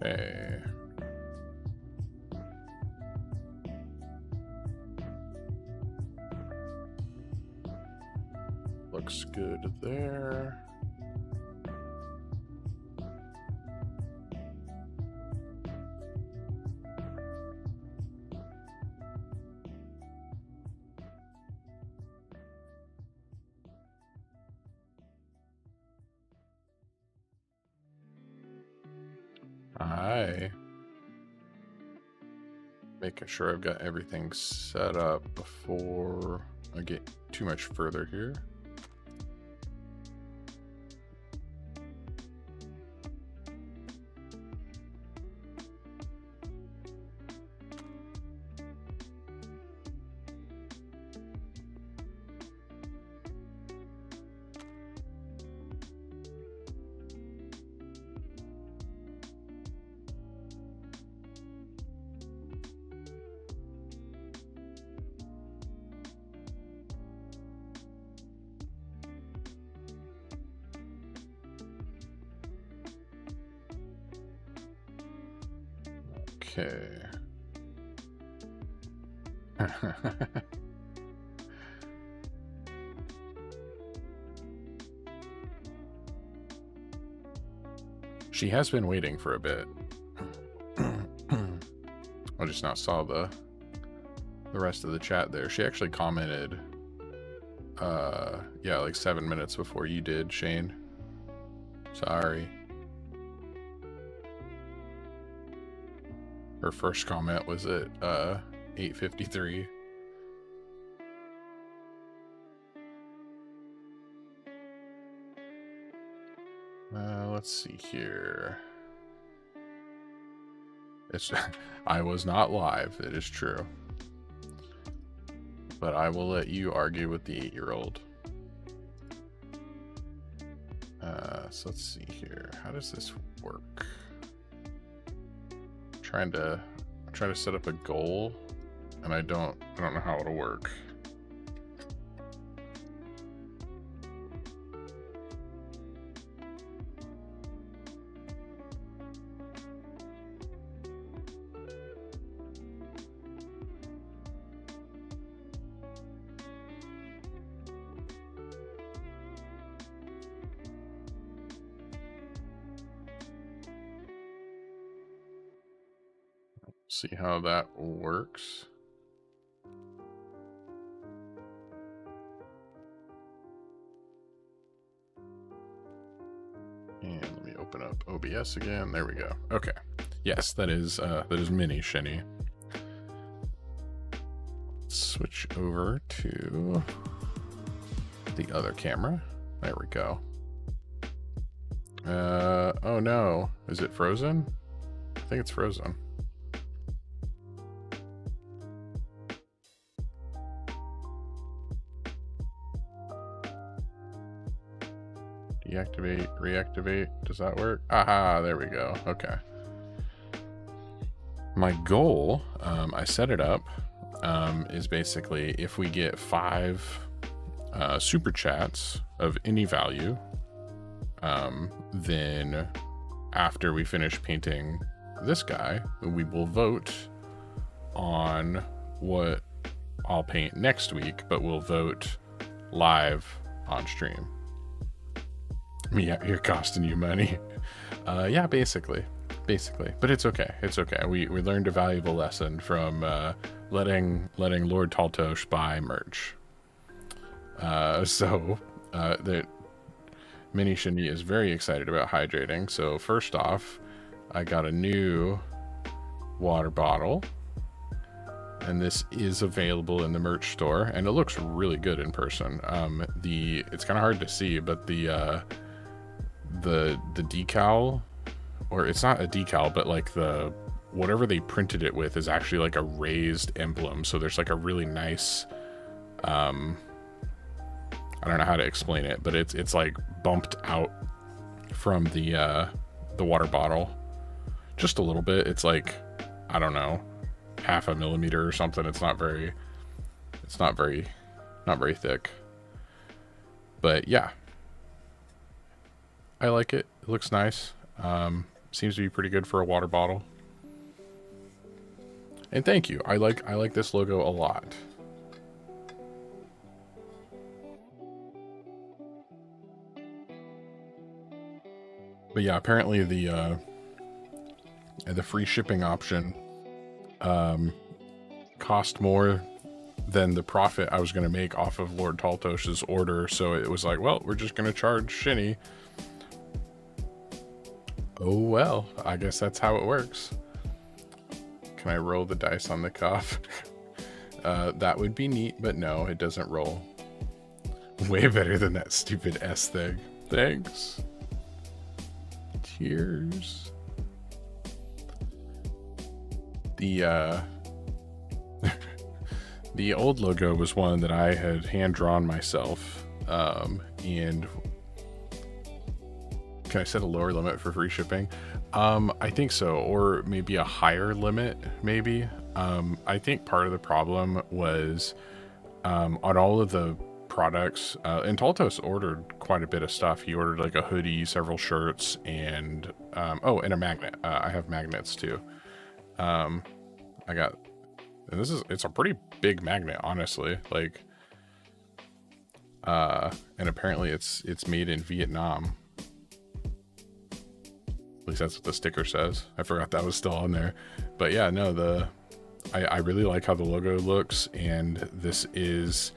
Hey. Looks good there. Hi. Making sure I've got everything set up before I get too much further here. Okay. She has been waiting for a bit. I just now saw the rest of the chat there. She actually commented, yeah, like 7 minutes before you did, Shane. Sorry. Her first comment was at 8:53. Let's see here. It's I was not live, it is true. But I will let you argue with the 8-year-old. So let's see here. How does this work? I'm trying to set up a goal, and I don't know how it'll work. See how that works. And let me open up OBS again. There we go. Okay. Yes, that is mini Shinny. Switch over to the other camera. There we go. Oh no. Is it frozen? I think it's frozen. Deactivate, reactivate. Does that work? Aha, there we go. Okay. My goal, I set it up, is basically if we get 5 super chats of any value, then after we finish painting this guy, we will vote on what I'll paint next week, but we'll vote live on stream. Me out here costing you money. Yeah, basically, but it's okay. It's okay. We learned a valuable lesson from letting Lord Taltosh buy merch. So the Mini Shinny is very excited about hydrating. So first off, I got a new water bottle, and this is available in the merch store, and it looks really good in person. It's kind of hard to see, but the decal, or it's not a decal, but like whatever they printed it with is actually like a raised emblem. So there's like a really nice, I don't know how to explain it, but it's like bumped out from the water bottle just a little bit. It's like, I don't know, 0.5 millimeter or something. It's not very thick, but yeah, I like it. It looks nice. seems to be pretty good for a water bottle. And thank you. I like this logo a lot. But yeah, apparently the free shipping option cost more than the profit I was going to make off of Lord Taltosh's order. So it was like, well, we're just going to charge Shinny. Oh, well, I guess that's how it works. Can I roll the dice on the cuff? That would be neat, but no, it doesn't roll. Way better than that stupid S thing. Thanks. Cheers. The the old logo was one that I had hand drawn myself, and can I set a lower limit for free shipping? I think so, or maybe a higher limit, maybe. I think part of the problem was on all of the products, and Taltos ordered quite a bit of stuff. He ordered like a hoodie, several shirts, and oh, and a magnet. I have magnets too. I got, and it's a pretty big magnet, honestly. Like, and apparently it's made in Vietnam. At least that's what the sticker says. I forgot that was still on there. But yeah, no, I really like how the logo looks, and this is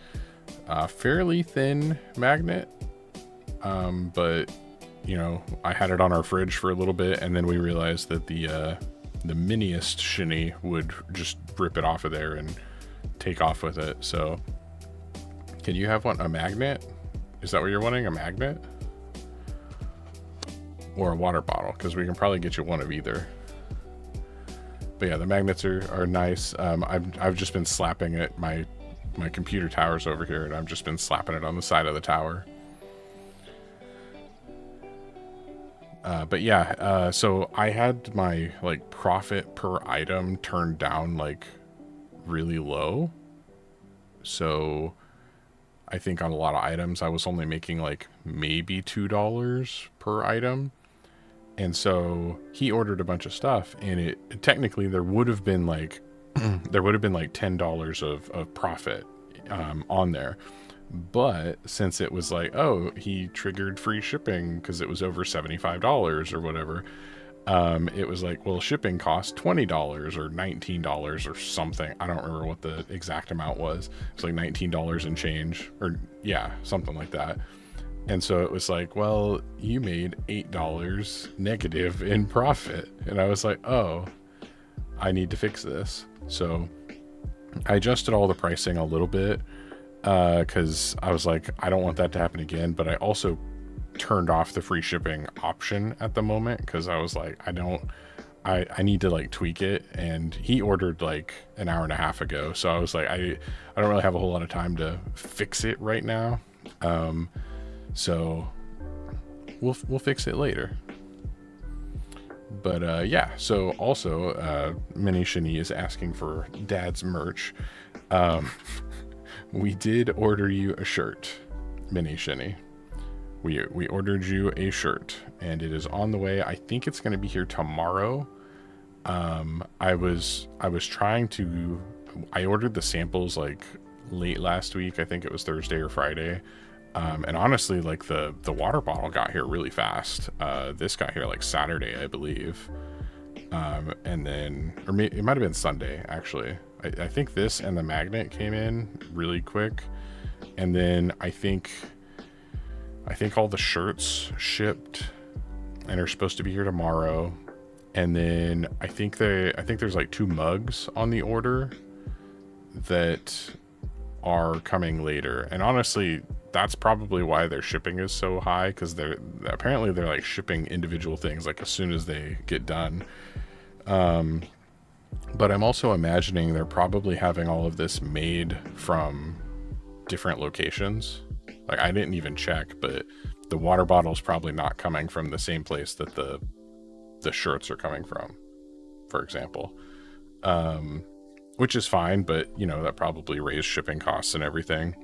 a fairly thin magnet. But you know, I had it on our fridge for a little bit, and then we realized that the miniest Shinny would just rip it off of there and take off with it. So can you have a magnet? Is that what you're wanting? A magnet? Or a water bottle? Because we can probably get you one of either. But yeah, the magnets are nice. I've just been slapping it. My computer tower's over here, and I've just been slapping it on the side of the tower. But yeah, so I had my like profit per item turned down like really low. So I think on a lot of items I was only making like maybe $2 per item. And so he ordered a bunch of stuff, and it technically there would have been like $10 of profit on there. But since it was like, oh, he triggered free shipping because it was over $75 or whatever, it was like, well, shipping cost $20 or $19 or something. I don't remember what the exact amount was. It's like $19 and change, or yeah, something like that. And so it was like, well, you made $8 negative in profit. And I was like, oh, I need to fix this. So I adjusted all the pricing a little bit, because I was like, I don't want that to happen again. But I also turned off the free shipping option at the moment, because I was like, I need to like tweak it. And he ordered like an hour and a half ago, so I was like, I don't really have a whole lot of time to fix it right now. So we'll fix it later. But yeah, so also Mini Shani is asking for Dad's merch. We did order you a shirt, Mini Shani. We ordered you a shirt, and it is on the way. I think it's going to be here tomorrow. I was trying to, I ordered the samples like late last week. I think it was Thursday or Friday. And honestly, like the water bottle got here really fast. This got here like Saturday, I believe. And then, or it might've been Sunday, actually. I think this and the magnet came in really quick. And then I think all the shirts shipped and are supposed to be here tomorrow. And then I think there's like 2 mugs on the order that are coming later. And honestly, that's probably why their shipping is so high, because they're like shipping individual things like as soon as they get done. But I'm also imagining they're probably having all of this made from different locations. Like, I didn't even check, but the water bottle's probably not coming from the same place that the shirts are coming from, for example. Which is fine, but you know, that probably raised shipping costs and everything.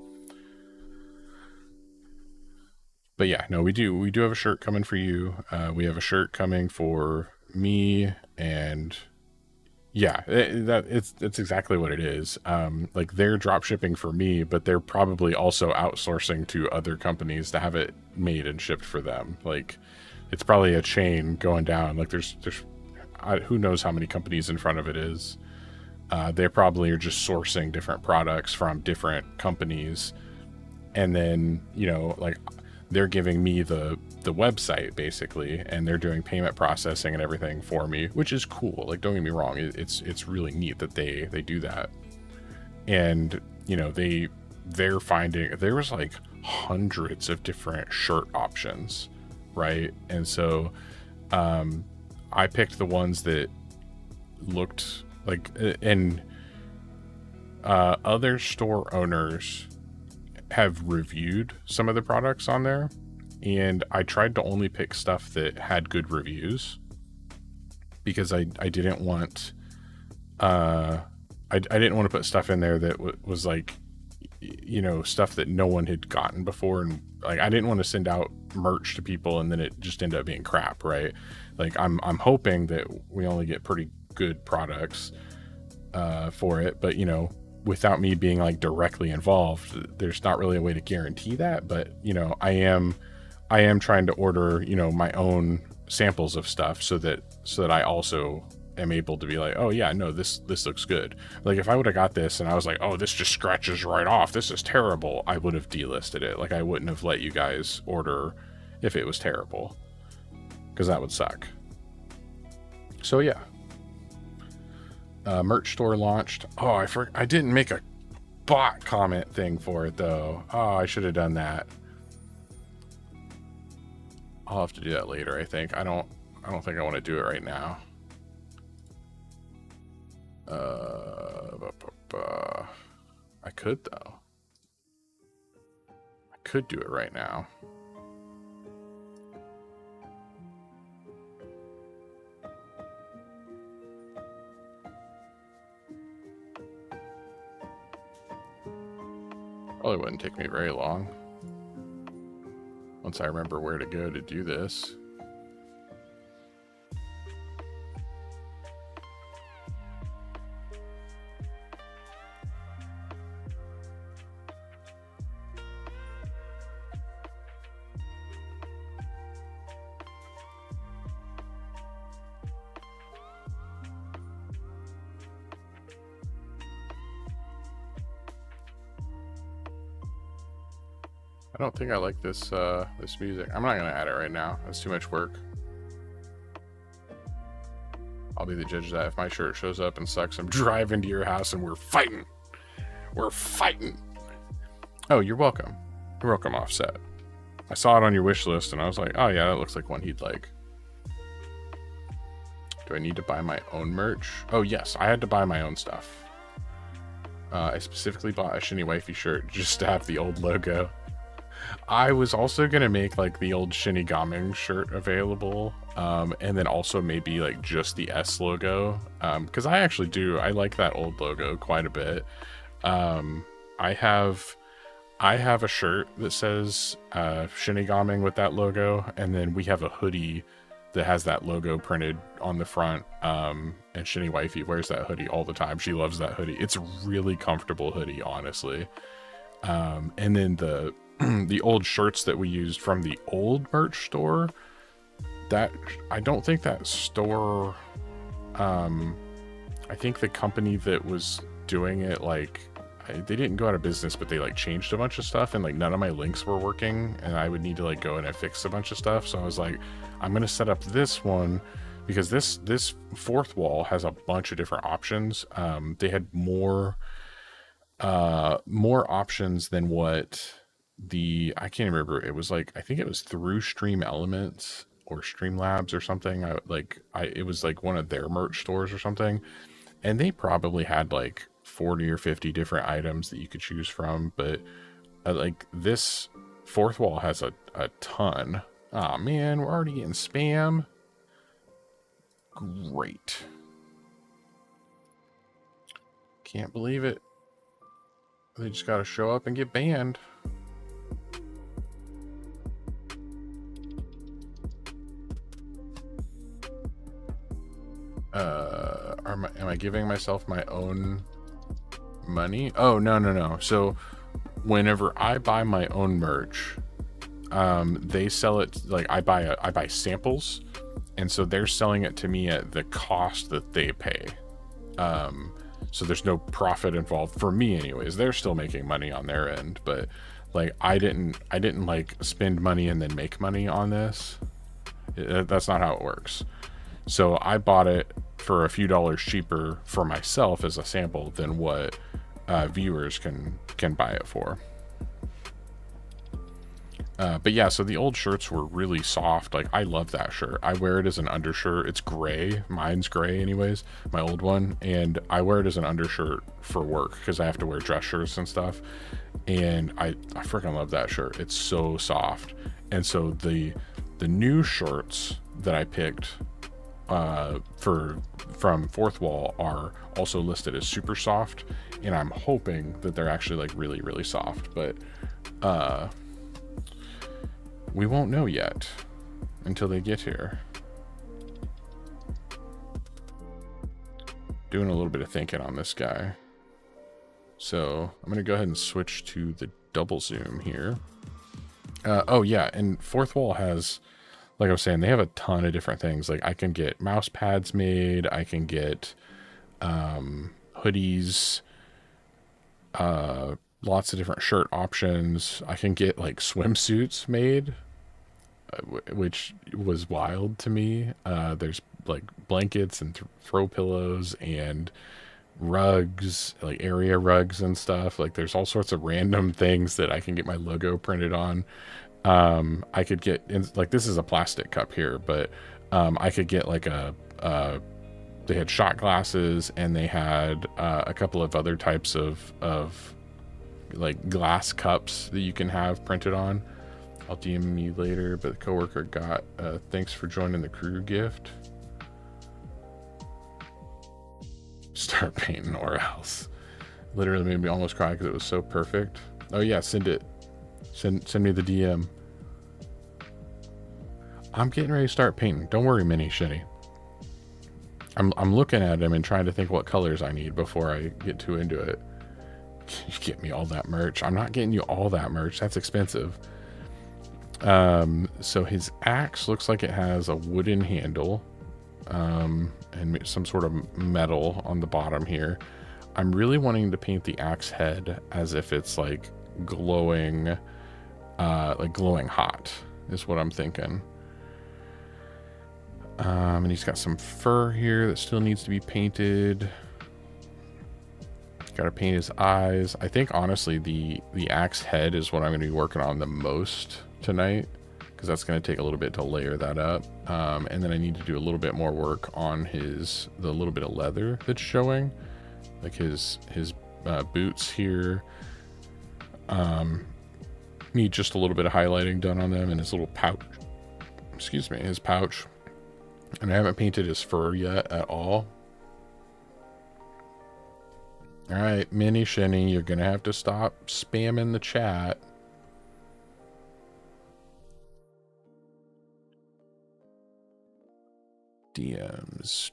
But yeah, no, we do have a shirt coming for you. We have a shirt coming for me and yeah, it's exactly what it is. Like they're drop shipping for me, but they're probably also outsourcing to other companies to have it made and shipped for them. Like it's probably a chain going down. Like there's who knows how many companies in front of it is. They probably are just sourcing different products from different companies, and then like they're giving me the website basically, and they're doing payment processing and everything for me, which is cool. Like don't get me wrong, it's really neat that they do that. And they're finding there was like hundreds of different shirt options, right? And so I picked the ones that looked like, and other store owners have reviewed some of the products on there, and I tried to only pick stuff that had good reviews because I didn't want I didn't want to put stuff in there that was like stuff that no one had gotten before, and like I didn't want to send out merch to people and then it just ended up being crap, right? Like I'm hoping that we only get pretty good products for it, but without me being like directly involved, there's not really a way to guarantee that. But I am trying to order my own samples of stuff so that I also am able to be like, oh yeah, no, this looks good. Like if I would have got this and I was like, oh, this just scratches right off, this is terrible, I would have delisted it. Like I wouldn't have let you guys order if it was terrible, because that would suck. So yeah, merch store launched. Oh, I didn't make a bot comment thing for it though. Oh, I should have done that. I'll have to do that later, I think. I don't think I want to do it right now. I could though. I could do it right now. Probably wouldn't take me very long once I remember where to go to do this. I don't think I like this this music. I'm not gonna add it right now. That's too much work. I'll be the judge of that. If my shirt shows up and sucks, I'm driving to your house and we're fighting. We're fighting. Oh, you're welcome. You're welcome, Offset. I saw it on your wish list and I was like, oh yeah, that looks like one he'd like. Do I need to buy my own merch? Oh yes, I had to buy my own stuff. I specifically bought a Shinny Wifey shirt just to have the old logo. I was also gonna make like the old Shinigami shirt available, and then also maybe like just the S logo, because I like that old logo quite a bit. I have a shirt that says Shinigami with that logo, and then we have a hoodie that has that logo printed on the front, and Shinny Wifey wears that hoodie all the time. She loves that hoodie. It's a really comfortable hoodie, honestly. And then the old shirts that we used from the old merch store, that I don't think that store, I think the company that was doing it, like they didn't go out of business, but they like changed a bunch of stuff, and like none of my links were working, and I would need to like go in and fix a bunch of stuff. So I was like, I'm gonna set up this one because this fourth wall has a bunch of different options. They had more options than what I can't remember. It was like, I think it was through Stream Elements or Streamlabs or something. It was like one of their merch stores or something, and they probably had like 40 or 50 different items that you could choose from. But like this fourth wall has a ton. Oh man, we're already getting spam. Great. Can't believe it. They just gotta show up and get banned. am I giving myself my own money? Oh, no. So whenever I buy my own merch, they sell it, like I buy samples, and so they're selling it to me at the cost that they pay. So there's no profit involved for me anyways. They're still making money on their end, but like I didn't like spend money and then make money on this. That's not how it works. So I bought it for a few dollars cheaper for myself as a sample than what viewers can buy it for. But yeah, so the old shirts were really soft. Like, I love that shirt. I wear it as an undershirt. It's gray. Mine's gray anyways, my old one. And I wear it as an undershirt for work because I have to wear dress shirts and stuff. And I freaking love that shirt. It's so soft. And so the new shirts that I picked from Fourth Wall are also listed as super soft. And I'm hoping that they're actually like really, really soft. But we won't know yet until they get here. Doing a little bit of thinking on this guy. So I'm going to go ahead and switch to the double zoom here. Oh yeah, and Fourth Wall has, like I was saying, they have a ton of different things. Like I can get mouse pads made. I can get hoodies. Lots of different shirt options. I can get like swimsuits made, which was wild to me. There's like blankets and throw pillows and rugs, like area rugs and stuff. Like there's all sorts of random things that I can get my logo printed on. I could get like, this is a plastic cup here, but I could get like they had shot glasses, and they had a couple of other types of like glass cups that you can have printed on. I'll DM you later, but the coworker got thanks for joining the crew gift. Start painting or else. Literally made me almost cry because it was so perfect. Oh yeah, send it. Send me the DM. I'm getting ready to start painting. Don't worry, Mini Shinny. I'm looking at him and trying to think what colors I need before I get too into it. You get me all that merch. I'm not getting you all that merch. That's expensive. So his axe looks like it has a wooden handle, and some sort of metal on the bottom here. I'm really wanting to paint the axe head as if it's like glowing hot is what I'm thinking. And he's got some fur here that still needs to be painted. Got to paint his eyes. I think honestly the axe head is what I'm going to be working on the most tonight, because that's going to take a little bit to layer that up. And then I need to do a little bit more work on the little bit of leather that's showing, like his boots here. Need just a little bit of highlighting done on them, and his little pouch. Excuse me, his pouch. And I haven't painted his fur yet at all. All right, Mini Shinny, you're going to have to stop spamming the chat. DMs.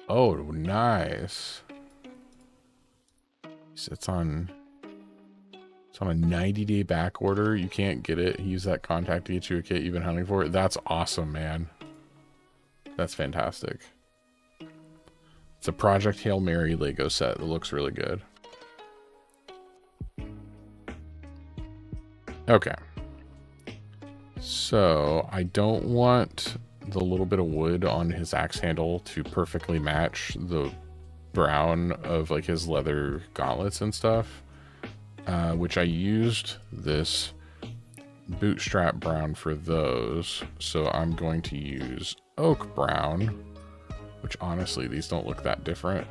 Oh, nice. It's on a 90-day back order. You can't get it. Use that contact to get you a kit you've been hunting for. That's awesome, man. That's fantastic. It's a Project Hail Mary Lego set that looks really good. Okay. So I don't want the little bit of wood on his axe handle to perfectly match the brown of like his leather gauntlets and stuff. Which I used this bootstrap brown for those, so I'm going to use oak brown, which honestly these don't look that different.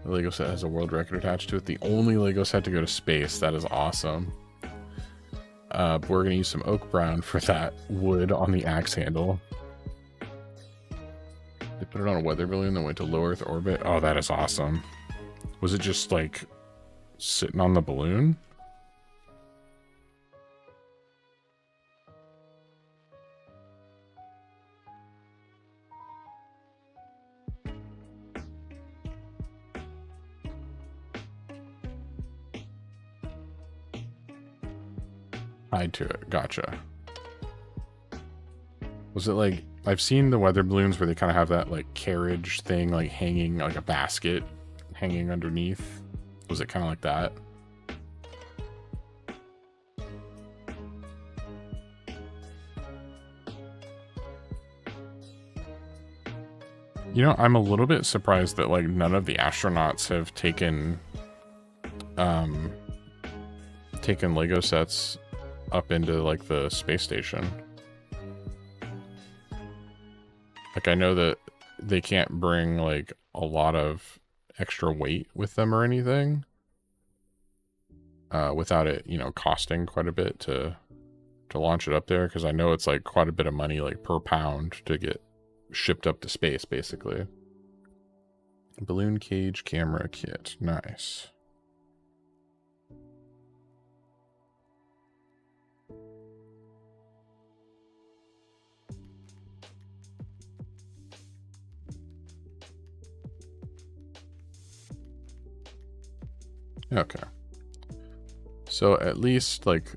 The Lego set has a world record attached to it. The only Lego set to go to space. That is awesome. But we're going to use some oak brown for that wood on the axe handle. They put it on a weather balloon that went to low Earth orbit. Oh, that is awesome. Was it just like sitting on the balloon? Tied to it. Gotcha. Was it like, I've seen the weather balloons where they kind of have that like carriage thing, like hanging, like a basket hanging underneath. Was it kind of like that? You know, I'm a little bit surprised that like none of the astronauts have taken Lego sets up into like the space station. Like, I know that they can't bring like a lot of extra weight with them or anything without it, you know, costing quite a bit to launch it up there, because I know it's like quite a bit of money like per pound to get shipped up to space, basically. Balloon cage camera kit. Nice. Okay. So at least like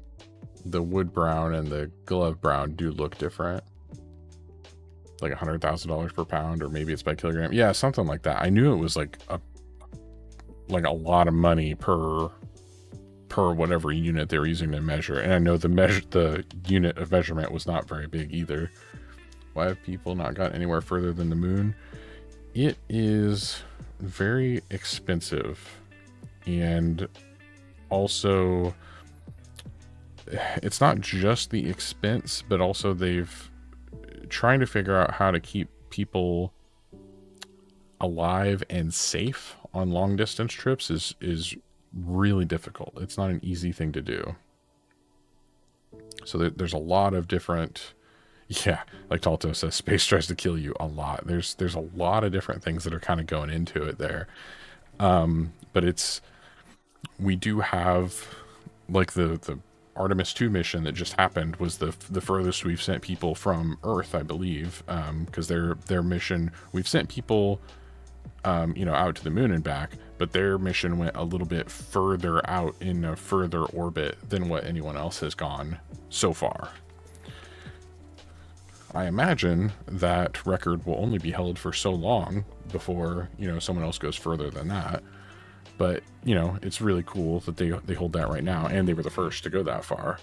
the wood brown and the glove brown do look different. Like $100,000 per pound, or maybe it's by kilogram. Yeah, something like that. I knew it was like a lot of money per whatever unit they were using to measure. And I know the unit of measurement was not very big either. Why have people not gotten anywhere further than the moon? It is very expensive, and also it's not just the expense, but also they've trying to figure out how to keep people alive and safe on long distance trips is really difficult. It's not an easy thing to do. So there's a lot of different, yeah, like Talto says, space tries to kill you a lot. There's a lot of different things that are kind of going into it there. But we do have like the Artemis 2 mission that just happened was the furthest we've sent people from Earth, I believe, because their mission, we've sent people, you know, out to the moon and back, but their mission went a little bit further out in a further orbit than what anyone else has gone so far. I imagine that record will only be held for so long before, you know, someone else goes further than that. But, you know, it's really cool that they hold that right now, and they were the first to go that far.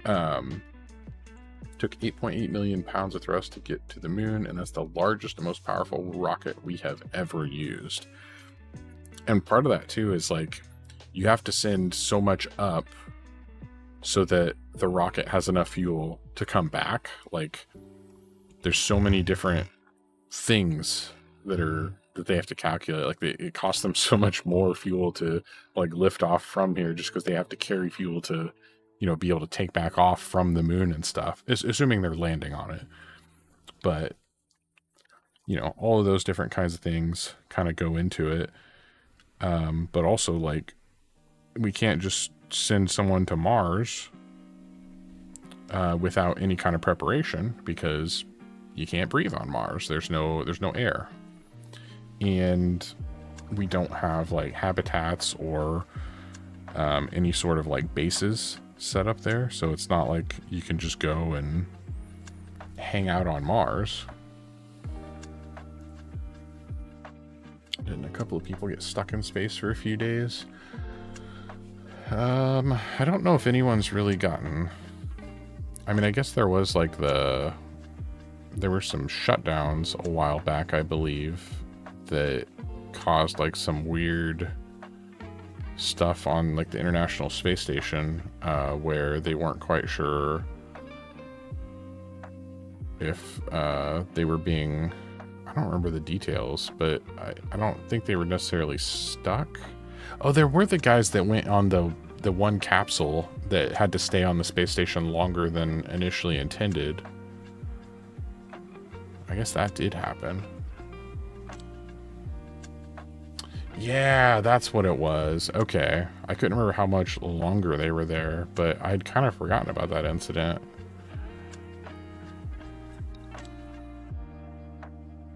Took 8.8 million pounds of thrust to get to the moon, and that's the largest and most powerful rocket we have ever used. And part of that, too, is, like, you have to send so much up so that the rocket has enough fuel to come back. Like, there's so many different things that they have to calculate. Like, it costs them so much more fuel to like lift off from here, just because they have to carry fuel to, you know, be able to take back off from the moon and stuff, assuming they're landing on it. But, you know, all of those different kinds of things kind of go into it. But also, like, we can't just send someone to Mars without any kind of preparation, because you can't breathe on Mars. There's no air. And we don't have like habitats or any sort of like bases set up there, so it's not like you can just go and hang out on Mars. Didn't a couple of people get stuck in space for a few days? I don't know if anyone's really gotten, I mean, I guess there was like there were some shutdowns a while back, I believe, that caused like some weird stuff on like the International Space Station, where they weren't quite sure if they were being, I don't remember the details, but I don't think they were necessarily stuck. Oh, there were the guys that went on the one capsule that had to stay on the space station longer than initially intended. I guess that did happen. Yeah, that's what it was. Okay. I couldn't remember how much longer they were there, but I'd kind of forgotten about that incident.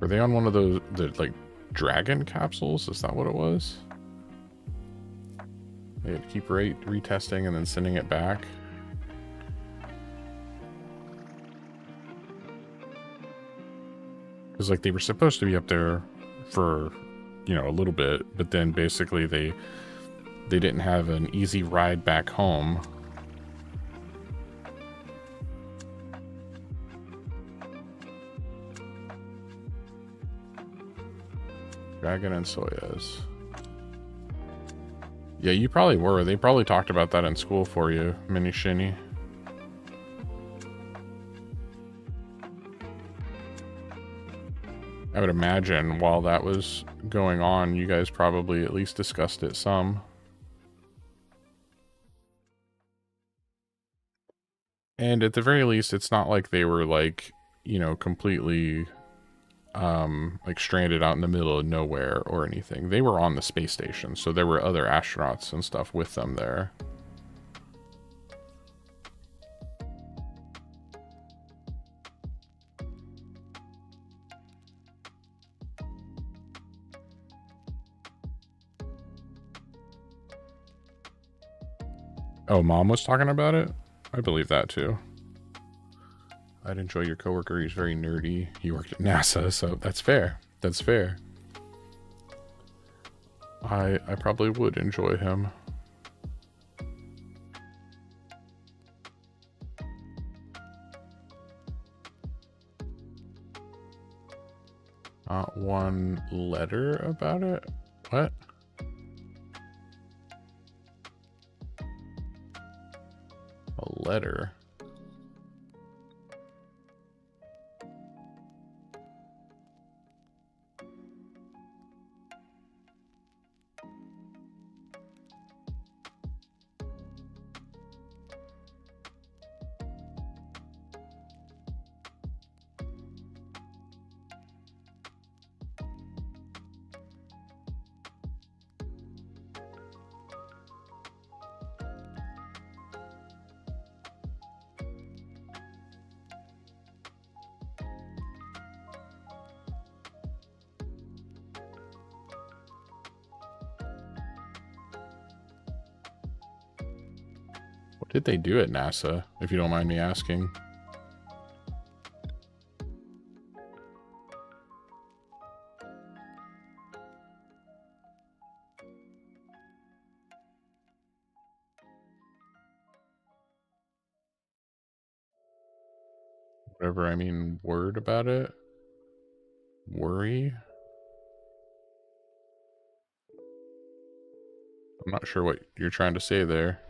Were they on one of those, like, dragon capsules? Is that what it was? They had to keep retesting and then sending it back. Because, like, they were supposed to be up there for, you know, a little bit, but then basically they didn't have an easy ride back home. Dragon and Soyas. Yeah, you probably were. They probably talked about that in school for you, Mini Shinny. I would imagine while that was going on, you guys probably at least discussed it some. And at the very least, it's not like they were, like, you know, completely like stranded out in the middle of nowhere or anything. They were on the space station, so there were other astronauts and stuff with them there. Oh, Mom was talking about it? I believe that too. I'd enjoy your coworker. He's very nerdy. He worked at NASA, so that's fair. That's fair. I probably would enjoy him. Not one letter about it? What? A letter? What did they do at NASA, if you don't mind me asking? Whatever, I mean, word about it? Worry? I'm not sure what you're trying to say there.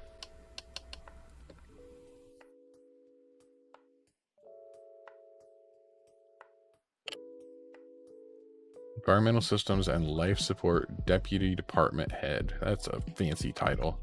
Environmental Systems and Life Support Deputy Department Head. That's a fancy title.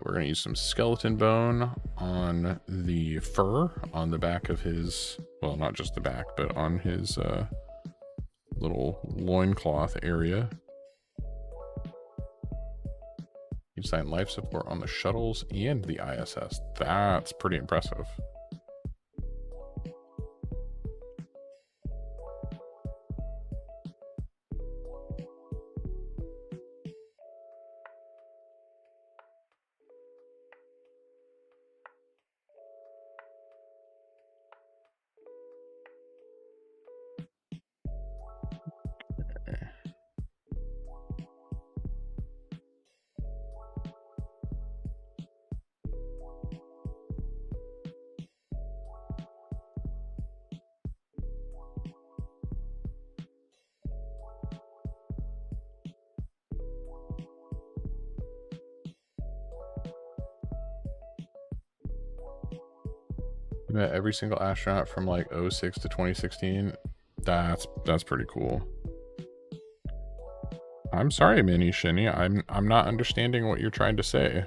We're going to use some skeleton bone on the fur on the back of his, well, not just the back, but on his little loincloth area. You sign life support on the shuttles and the ISS. That's pretty impressive. Met every single astronaut from like 06 to 2016. That's pretty cool. I'm sorry, Mini Shinny. I'm not understanding what you're trying to say.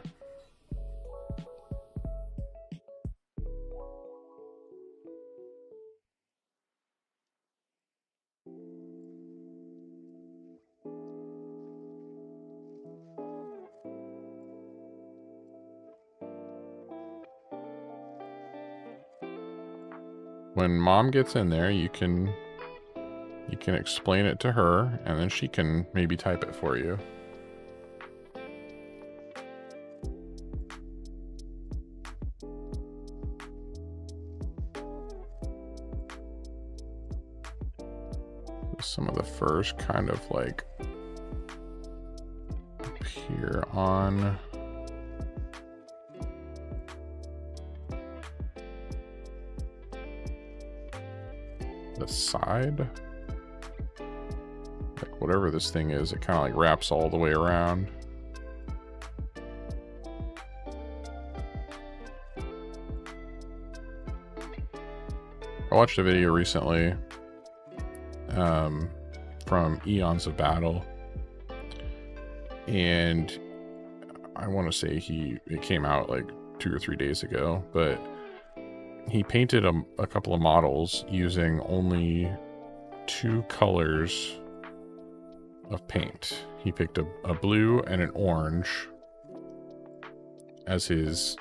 when Mom gets in there, you can explain it to her, and then she can maybe type it for you. Some of the furs kind of like up here on the side. Like whatever this thing is, it kind of like wraps all the way around. I watched a video recently from Eons of Battle, and I want to say it came out like 2 or 3 days ago, but he painted a couple of models using only 2 colors of paint. He picked a blue and an orange as his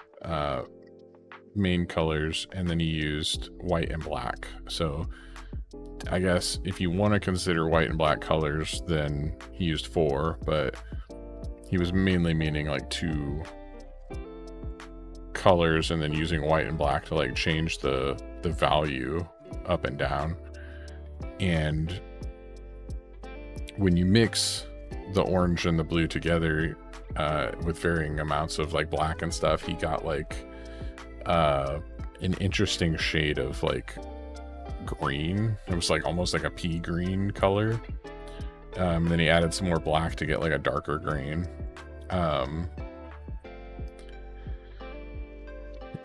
main colors, and then he used white and black. So I guess if you want to consider white and black colors, then he used 4, but he was mainly meaning like 2 colors and then using white and black to like change the value up and down. And when you mix the orange and the blue together with varying amounts of like black and stuff, he got like an interesting shade of like green. It was like almost like a pea green color. Then he added some more black to get like a darker green.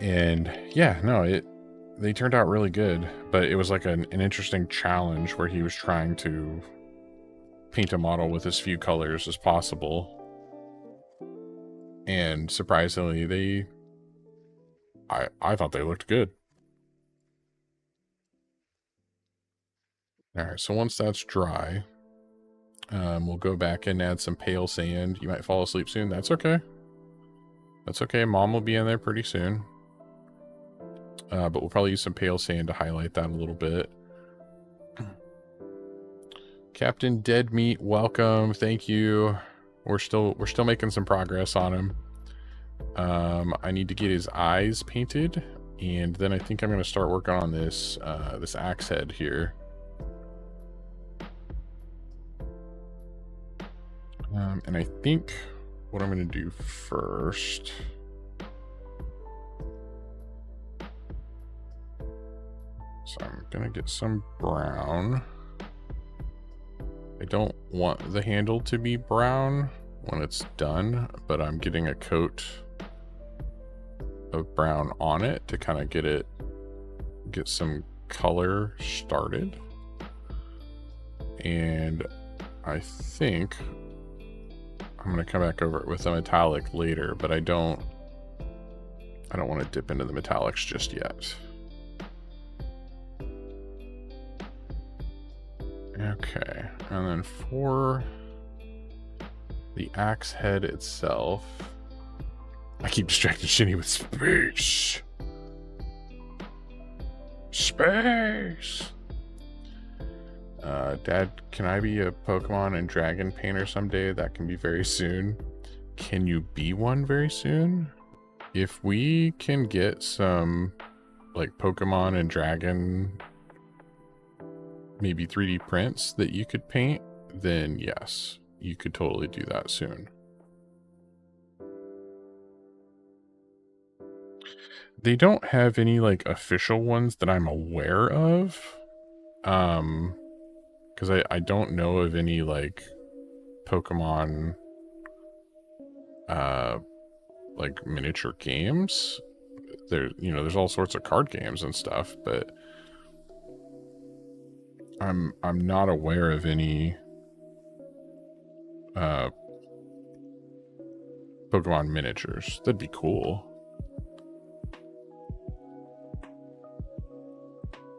And yeah, no, they turned out really good, but it was like an interesting challenge where he was trying to paint a model with as few colors as possible. And surprisingly, I thought they looked good. All right, so once that's dry, we'll go back and add some pale sand. You might fall asleep soon. That's okay. That's okay. Mom will be in there pretty soon. But we'll probably use some pale sand to highlight that a little bit. Captain Dead Meat, welcome. Thank you. We're still making some progress on him. I need to get his eyes painted, and then I think I'm going to start working on this this axe head here. And I think what I'm going to do first, so I'm going to get some brown. I don't want the handle to be brown when it's done, but I'm getting a coat of brown on it to kind of get some color started. And I think I'm going to come back over it with a metallic later, but I don't want to dip into the metallics just yet. Okay, and then for the axe head itself, I keep distracting Shinny with space. Space! Dad, can I be a Pokemon and dragon painter someday? That can be very soon. Can you be one very soon? If we can get some like Pokemon and dragon maybe 3D prints that you could paint, then yes, you could totally do that soon. They don't have any like official ones that I'm aware of. Because I don't know of any like Pokemon like miniature games. There's all sorts of card games and stuff, but I'm not aware of any Pokemon miniatures. That'd be cool.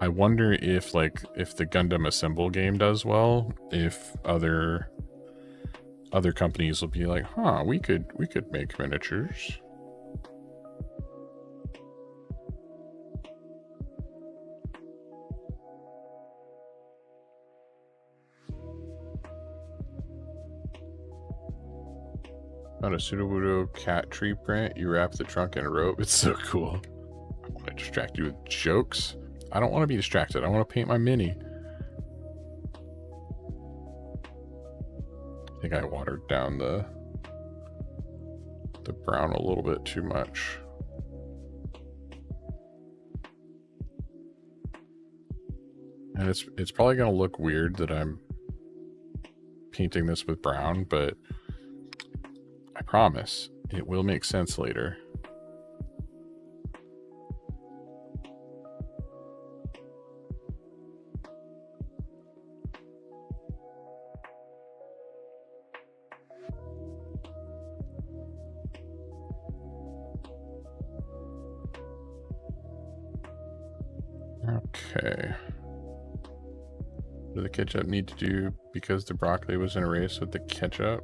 I wonder if the Gundam Assemble game does well, if other companies will be like, huh, we could make miniatures. Found a pseudo cat tree print. You wrap the trunk in a rope. It's so cool. I want to distract you with jokes. I don't want to be distracted. I want to paint my mini. I think I watered down the brown a little bit too much. And it's probably going to look weird that I'm painting this with brown, but I promise it will make sense later. Okay. What does the ketchup need to do because the broccoli was in a race with the ketchup?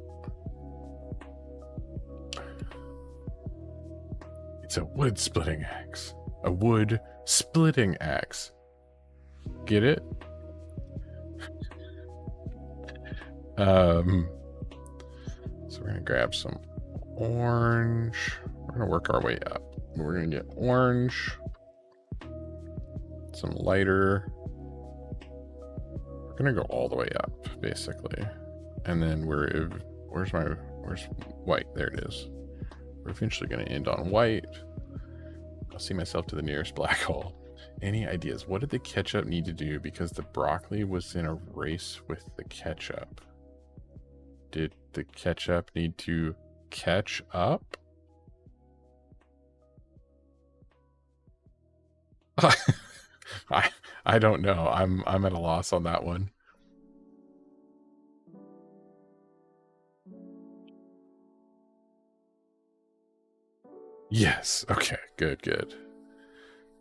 It's a wood splitting axe. A wood splitting axe. Get it? So we're gonna grab some orange. We're gonna work our way up. We're gonna get orange. Some lighter. We're gonna go all the way up, basically. And then where's white? There it is. We're eventually gonna end on white. I'll see myself to the nearest black hole. Any ideas? What did the ketchup need to do because the broccoli was in a race with the ketchup? Did the ketchup need to catch up? I don't know. I'm at a loss on that one. Yes. Okay. Good.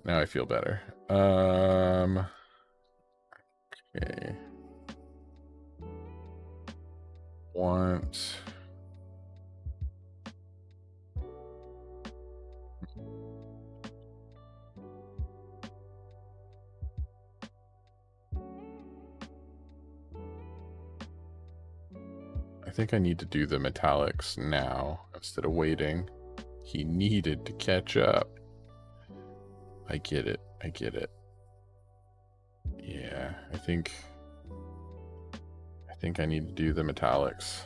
Now I feel better. Okay. I think I need to do the metallics now instead of waiting. He needed to catch up. I get it. Yeah, I think I need to do the metallics.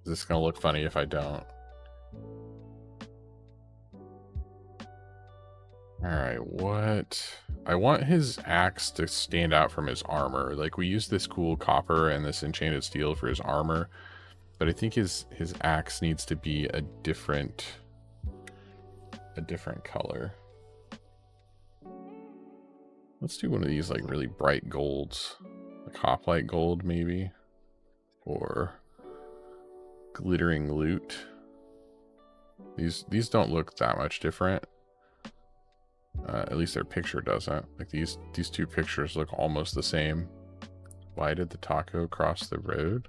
Is this gonna look funny if I don't? Alright, what? I want his axe to stand out from his armor. Like, we use this cool copper and this enchanted steel for his armor, but I think his axe needs to be a different color. Let's do one of these like really bright golds. Like hoplite gold maybe. Or glittering loot. These don't look that much different. At least their picture doesn't. Like these two pictures look almost the same. Why did the taco cross the road?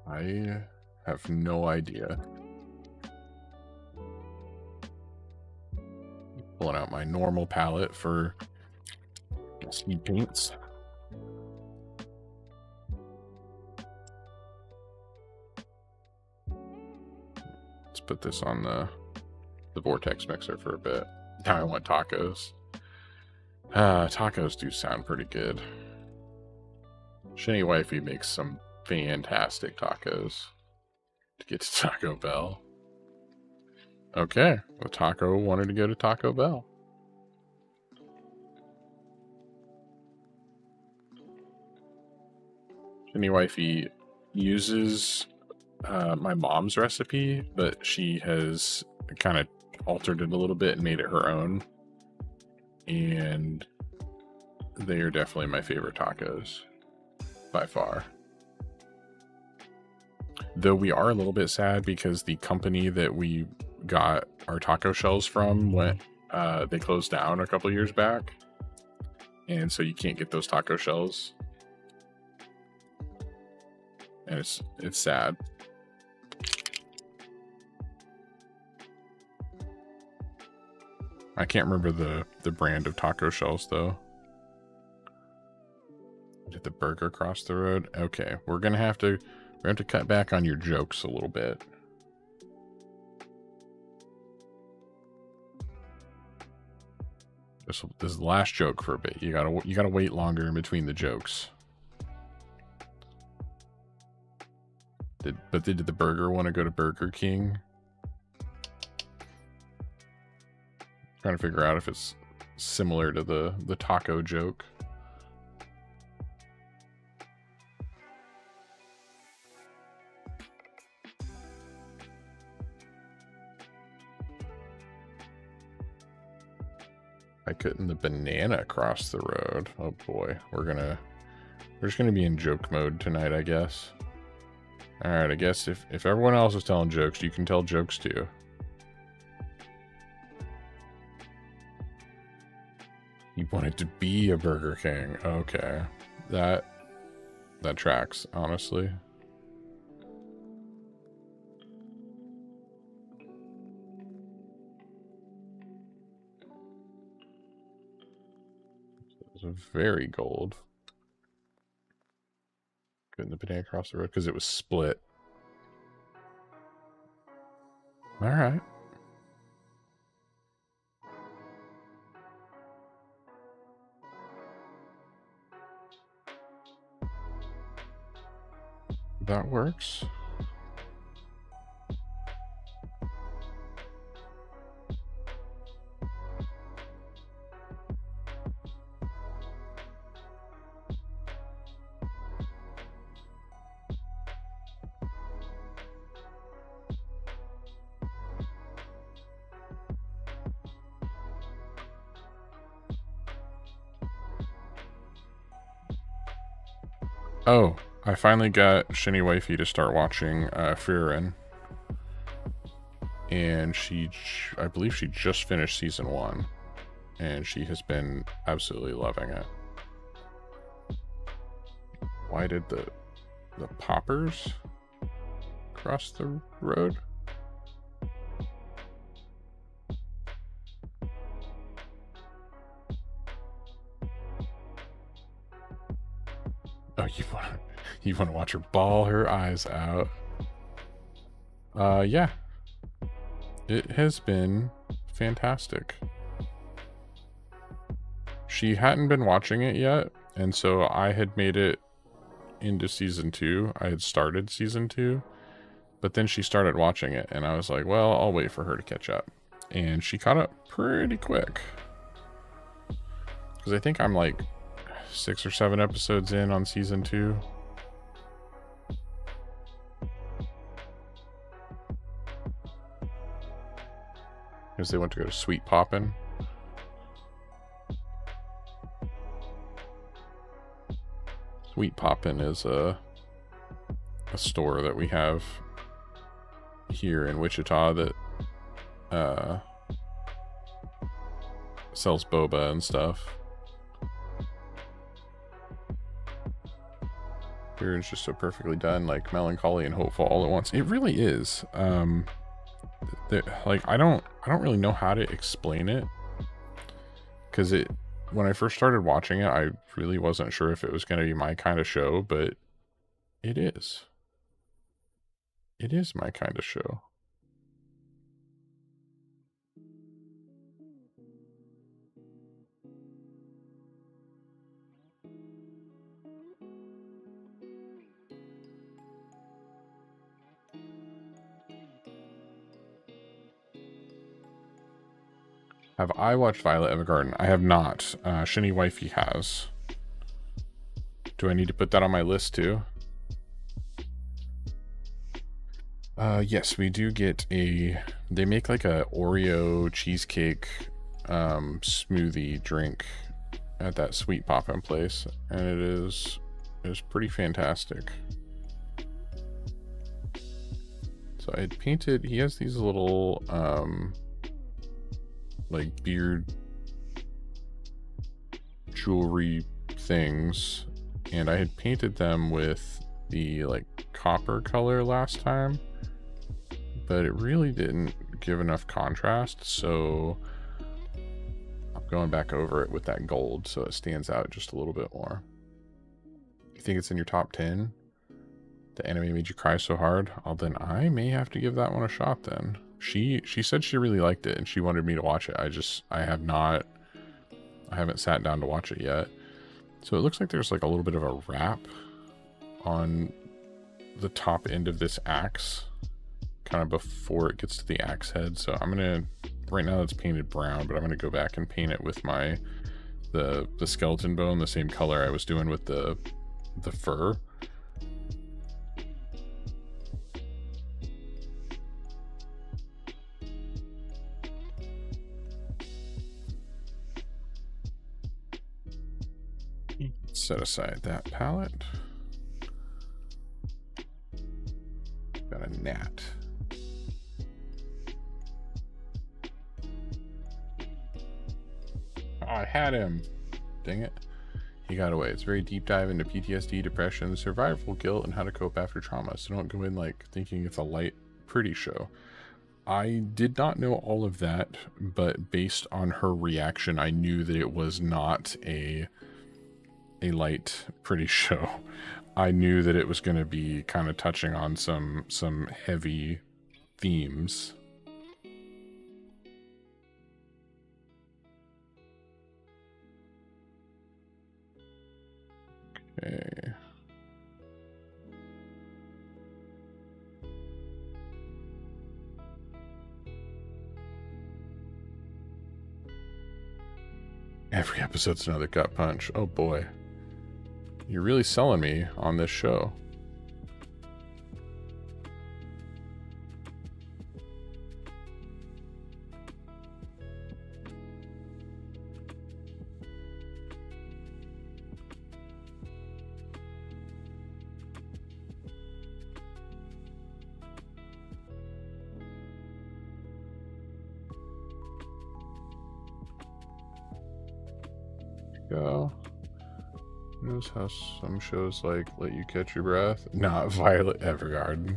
I have no idea. Pulling out my normal palette for speed paints. Let's put this on the vortex mixer for a bit. Now I want tacos. Tacos do sound pretty good. Shinny Wifey makes some fantastic tacos to get to Taco Bell. Okay, the taco wanted to go to Taco Bell. Shinny Wifey uses my mom's recipe, but she has kind of altered it a little bit and made it her own. And they are definitely my favorite tacos by far. Though we are a little bit sad because the company that we got our taco shells from they closed down a couple years back, and so you can't get those taco shells, and it's sad. I can't remember the brand of taco shells though. Did the burger cross the road? Okay, we're gonna have to cut back on your jokes a little bit. This is the last joke for a bit. You gotta wait longer in between the jokes. Did the burger want to go to Burger King? Trying to figure out if it's similar to the taco joke. I couldn't the banana cross the road. Oh boy, we're just gonna be in joke mode tonight, I guess. All right, I guess if everyone else is telling jokes, you can tell jokes too. You wanted to be a Burger King. Okay, that tracks, honestly. It's a very gold. Couldn't the banana cross the road because it was split. All right. That works. Oh, I finally got Shinny Wifey to start watching Frieren. And I believe she just finished season 1. And she has been absolutely loving it. Why did the poppers cross the road? Oh, you want to watch her bawl her eyes out. Yeah. It has been fantastic. She hadn't been watching it yet, and so I had made it into season 2. I had started season 2, but then she started watching it, and I was like, well, I'll wait for her to catch up. And she caught up pretty quick. Because I think I'm like 6 or 7 episodes in on season 2. Because they went to go to Sweet Poppin'. Sweet Poppin' is a store that we have here in Wichita that sells boba and stuff. It's just so perfectly done, like melancholy and hopeful all at once. It really is. Like I don't really know how to explain it, because when I first started watching it, I really wasn't sure if it was going to be my kind of show, but it is. It is my kind of show. Have I watched Violet Evergarden? I have not. Shinny Wifey has. Do I need to put that on my list too? Yes, we do get they make like a Oreo cheesecake smoothie drink at that Sweet Poppin' place, and it is pretty fantastic. So I had painted, he has these little like beard jewelry things, and I had painted them with the like copper color last time, but it really didn't give enough contrast, so I'm going back over it with that gold so it stands out just a little bit more. You think it's in your top 10? The anime made you cry so hard? Well, then I may have to give that one a shot then. She said she really liked it and she wanted me to watch it. I haven't sat down to watch it yet. So it looks like there's like a little bit of a wrap on the top end of this axe, kind of before it gets to the axe head. So I'm gonna, right now it's painted brown, but I'm gonna go back and paint it with the skeleton bone, the same color I was doing with the fur. Set aside that palette. Got a gnat. Oh, I had him. Dang it. He got away. It's a very deep dive into PTSD, depression, survival guilt, and how to cope after trauma. So don't go in like thinking it's a light, pretty show. I did not know all of that, but based on her reaction, I knew that it was not a light, pretty show. I knew that it was going to be kind of touching on some heavy themes. Okay. Every episode's another gut punch. Oh boy. You're really selling me on this show. Go. Notice how some shows like let you catch your breath. Not Violet Evergarden.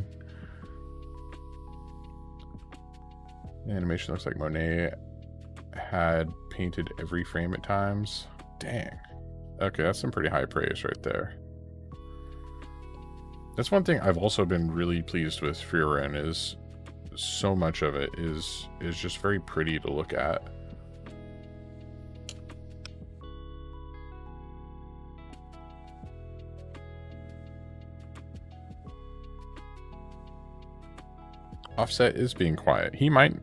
The animation looks like Monet had painted every frame at times. Dang. Okay, that's some pretty high praise right there. That's one thing I've also been really pleased with Frieren, is so much of it is just very pretty to look at. Offset is being quiet. He might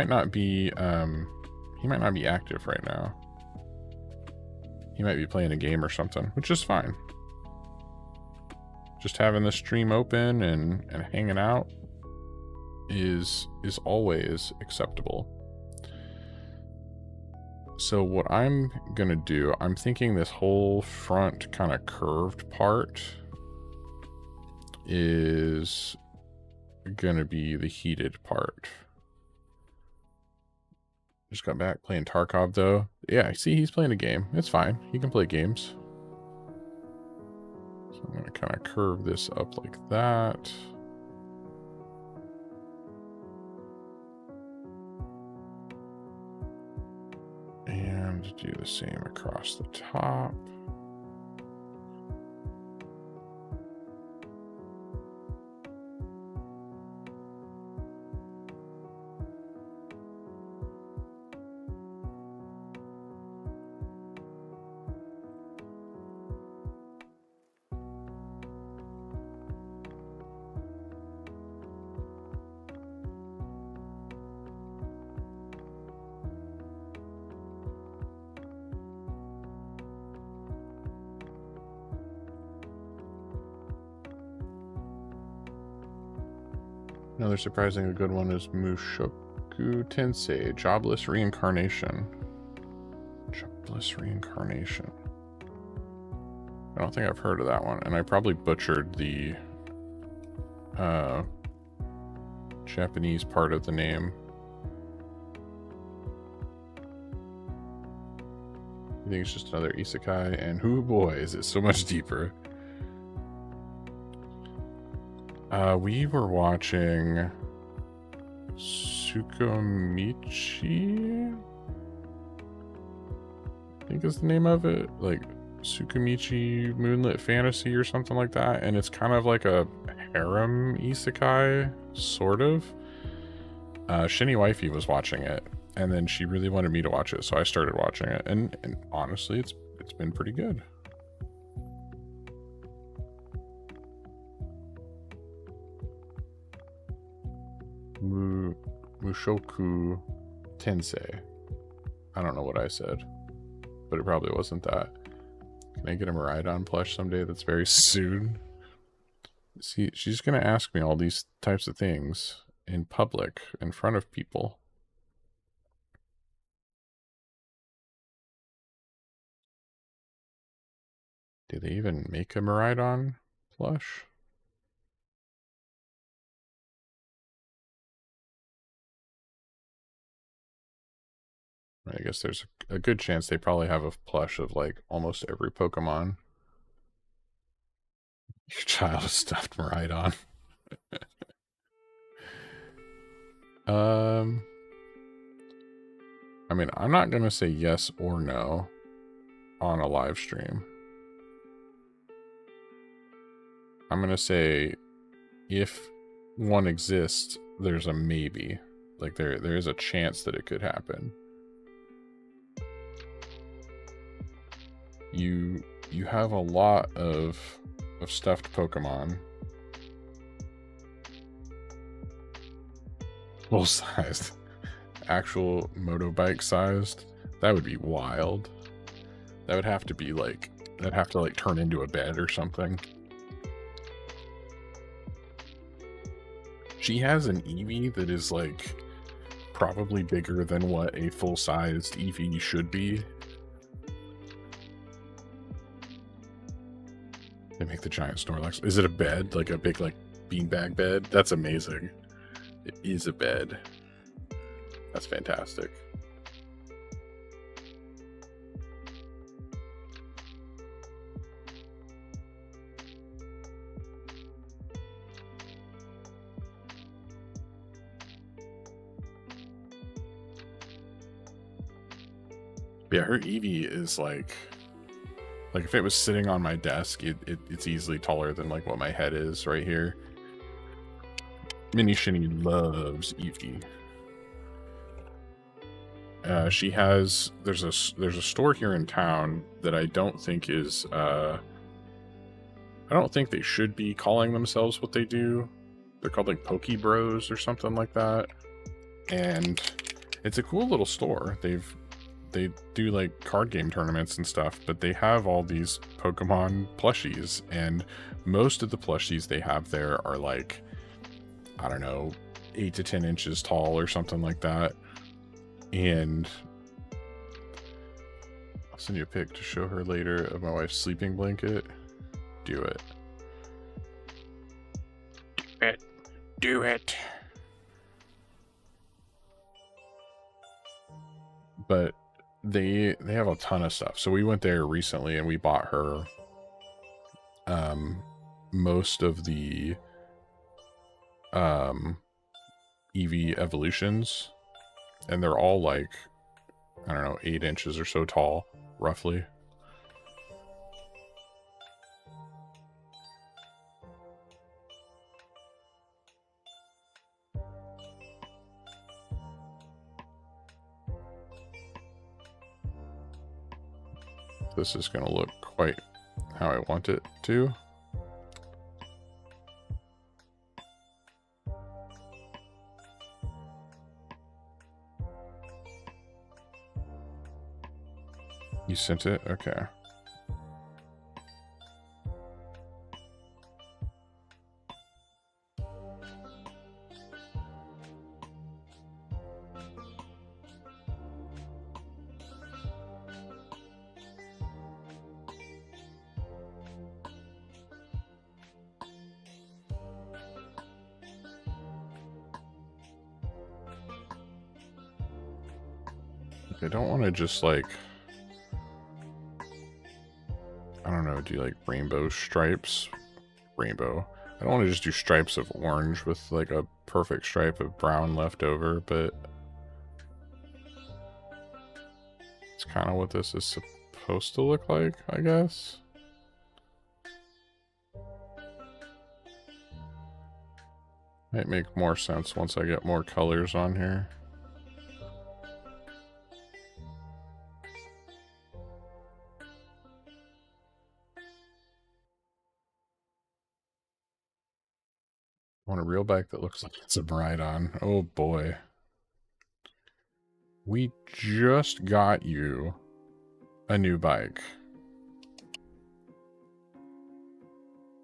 not be active right now. He might be playing a game or something, which is fine. Just having the stream open and hanging out is always acceptable. So what I'm gonna do, I'm thinking this whole front kind of curved part is gonna be the heated part. Just got back playing Tarkov though. Yeah, see, he's playing a game. It's fine. He can play games. So I'm gonna kind of curve this up like that. And do the same across the top. Another surprisingly good one is Mushoku Tensei, Jobless Reincarnation. Jobless Reincarnation. I don't think I've heard of that one, and I probably butchered the Japanese part of the name. I think it's just another isekai, and oh boy, is it so much deeper. We were watching Tsukumichi, I think is the name of it. Like Tsukimichi Moonlit Fantasy or something like that, and it's kind of like a harem isekai, sort of. Shinny Wifey was watching it, and then she really wanted me to watch it, so I started watching it, and honestly, it's been pretty good. Mushoku Tensei. I don't know what I said, but it probably wasn't that. Can I get a Miraidon plush someday? That's very soon. See, she's gonna ask me all these types of things in public, in front of people. Do they even make a Miraidon plush? I guess there's a good chance they probably have a plush of like almost every Pokemon. Your child is stuffed Miraidon. I mean, I'm not gonna say yes or no on a live stream. I'm gonna say if one exists, there's a maybe. Like there is a chance that it could happen. You have a lot of stuffed Pokemon. Full sized. Actual motorbike sized. That would be wild. That would have to be like, that'd have to like turn into a bed or something. She has an Eevee that is like probably bigger than what a full-sized Eevee should be. They make the giant Snorlax. Is it a bed? Like a big like beanbag bed? That's amazing. It is a bed. That's fantastic. Yeah, her Eevee is like if it was sitting on my desk, it's easily taller than like what my head is right here. Mini Shinny loves Eevee. She has there's a store here in town that I don't think is I don't think they should be calling themselves what they do. They're called like Poke Bros or something like that. And it's a cool little store. They do like card game tournaments and stuff, but they have all these Pokemon plushies, and most of the plushies they have there are like, I don't know, 8 to 10 inches tall or something like that. And I'll send you a pic to show her later of my wife's sleeping blanket. Do it. Do it. But they have a ton of stuff. So we went there recently and we bought her most of the Eevee evolutions, and they're all like, I don't know, 8 inches or so tall, roughly. This is going to look quite how I want it to. You sent it? Okay. I don't want to just like, I don't know, do like rainbow stripes. Rainbow. I don't want to just do stripes of orange with like a perfect stripe of brown left over, but it's kind of what this is supposed to look like, I guess. Might make more sense once I get more colors on here. I want a real bike that looks like it's a ride on. Oh boy. We just got you a new bike.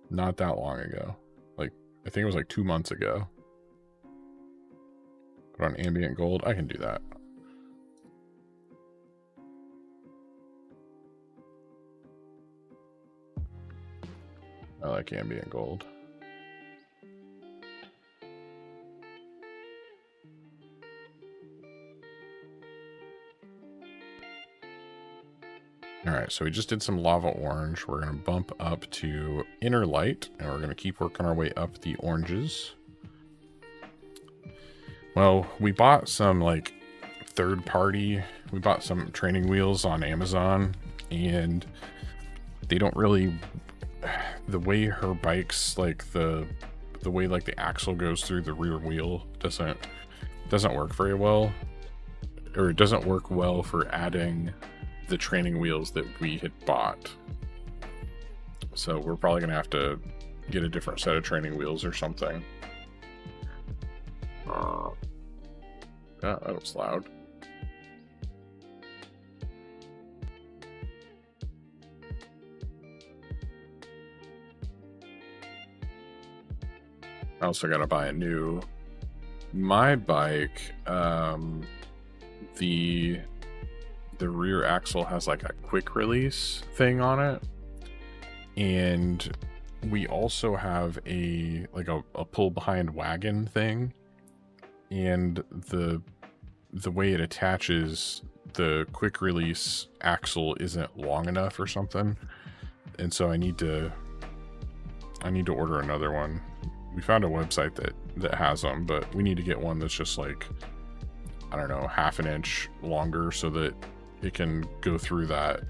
Not that long ago. Like, I think it was like 2 months ago. Put on ambient gold. I can do that. I like ambient gold. Alright, so we just did some lava orange. We're going to bump up to inner light, and we're going to keep working our way up the oranges. Well, we bought some, like, third party. We bought some training wheels on Amazon, and they don't really... The way her bike's, like, the way, like, the axle goes through the rear wheel doesn't work very well. Or it doesn't work well for adding the training wheels that we had bought. So we're probably gonna have to get a different set of training wheels or something. Yeah, that was loud. I also gotta buy a new... My bike, the rear axle has like a quick release thing on it, and we also have a pull behind wagon thing, and the way it attaches the quick release axle isn't long enough or something, and so I need to order another one. We found a website that has them, but we need to get one that's just like, I don't know, half an inch longer so that it can go through that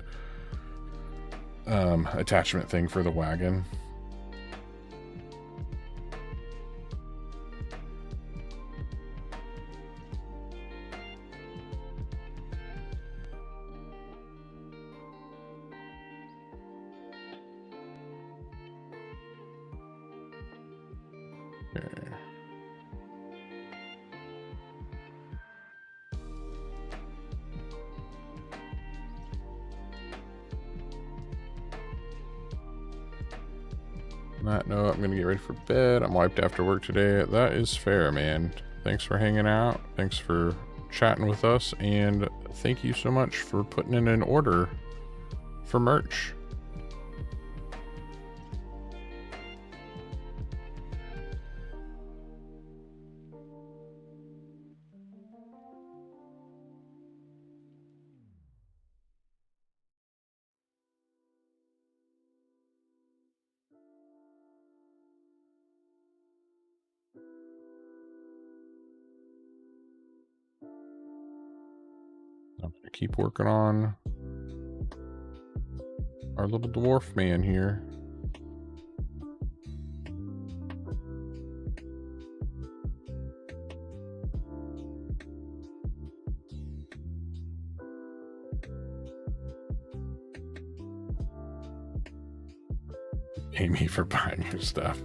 attachment thing for the wagon. Okay. On that note, I'm gonna get ready for bed. I'm wiped after work today. That is fair, man. Thanks for hanging out. Thanks for chatting with us, and thank you so much for putting in an order for merch. I'm gonna keep working on our little dwarf man here. Pay me for buying your stuff.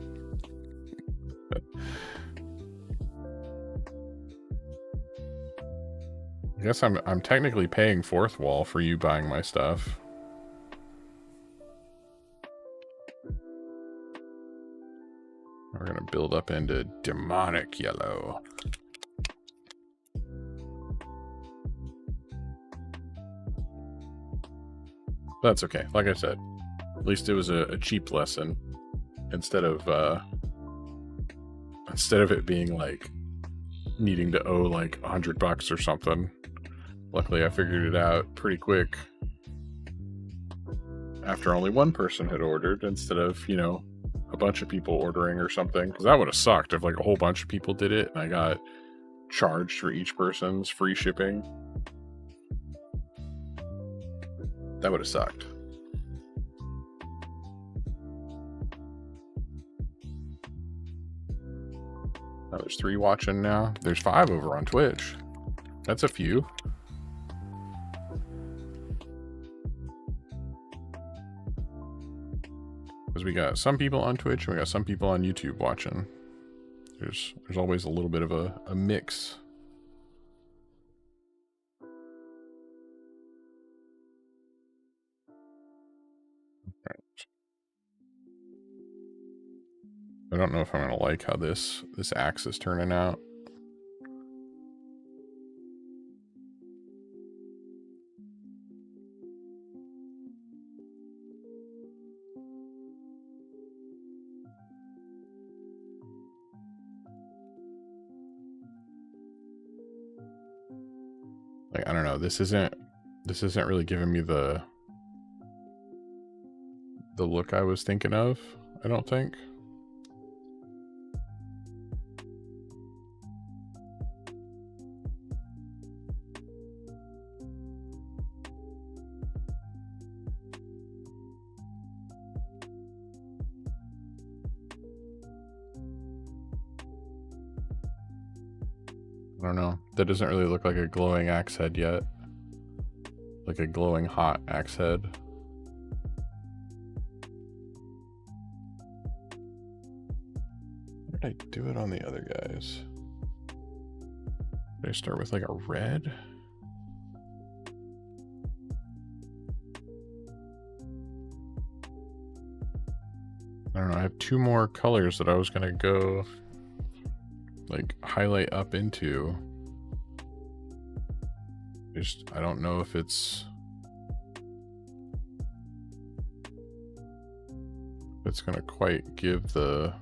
I guess I'm technically paying fourth wall for you buying my stuff. We're gonna build up into demonic yellow. That's okay. Like I said, at least it was a cheap lesson instead of it being like needing to owe like $100 or something. Luckily, I figured it out pretty quick after only one person had ordered instead of, you know, a bunch of people ordering or something. Because that would have sucked if like a whole bunch of people did it and I got charged for each person's free shipping. That would have sucked. Oh, there's 3 watching now. There's 5 over on Twitch. That's a few. Because we got some people on Twitch and we got some people on YouTube watching. There's always a little bit of a mix. I don't know if I'm gonna like how this axe is turning out. Like, I don't know, this isn't really giving me the look I was thinking of, I don't think. I don't know. That doesn't really look like a glowing axe head yet. Like a glowing hot axe head. How did I do it on the other guys? Did I start with like a red? I don't know. I have 2 more colors that I was gonna go like highlight up into. I don't know if it's gonna quite give the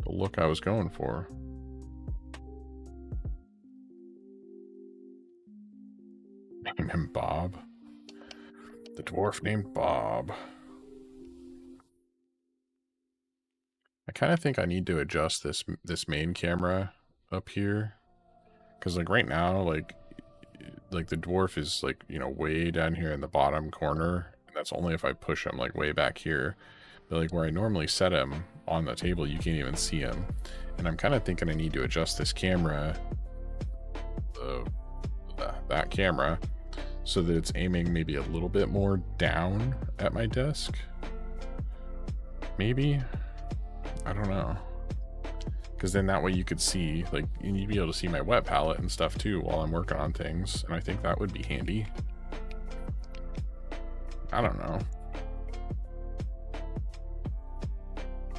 look I was going for. Name him Bob. The dwarf named Bob. I kind of think I need to adjust this main camera up here, because like right now, like the dwarf is like, you know, way down here in the bottom corner, and that's only if I push him like way back here. But like where I normally set him on the table, you can't even see him. And I'm kind of thinking I need to adjust this camera, that camera, so that it's aiming maybe a little bit more down at my desk. Maybe. I don't know. Because then that way you could see, like, you'd be able to see my wet palette and stuff too while I'm working on things. And I think that would be handy. I don't know.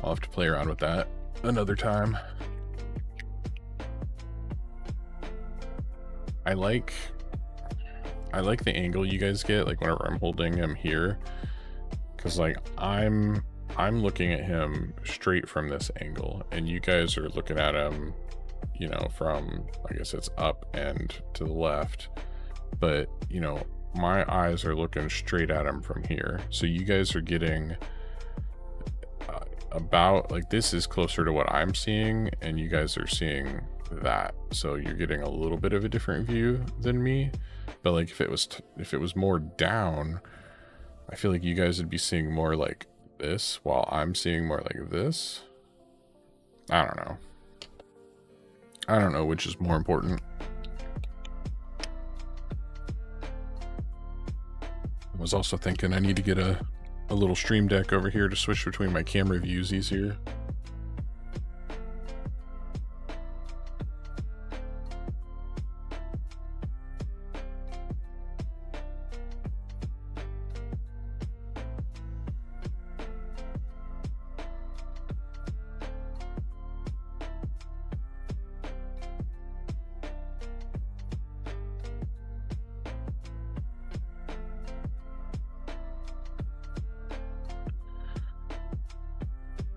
I'll have to play around with that another time. I like the angle you guys get, like whenever I'm holding him here. Because like I'm looking at him straight from this angle, and you guys are looking at him, you know, from, I guess it's up and to the left, but you know, my eyes are looking straight at him from here. So you guys are getting about, like, this is closer to what I'm seeing, and you guys are seeing that. So you're getting a little bit of a different view than me. But like if it was more down, I feel like you guys would be seeing more like this, while I'm seeing more like this. I don't know which is more important. I was also thinking I need to get a little stream deck over here to switch between my camera views easier.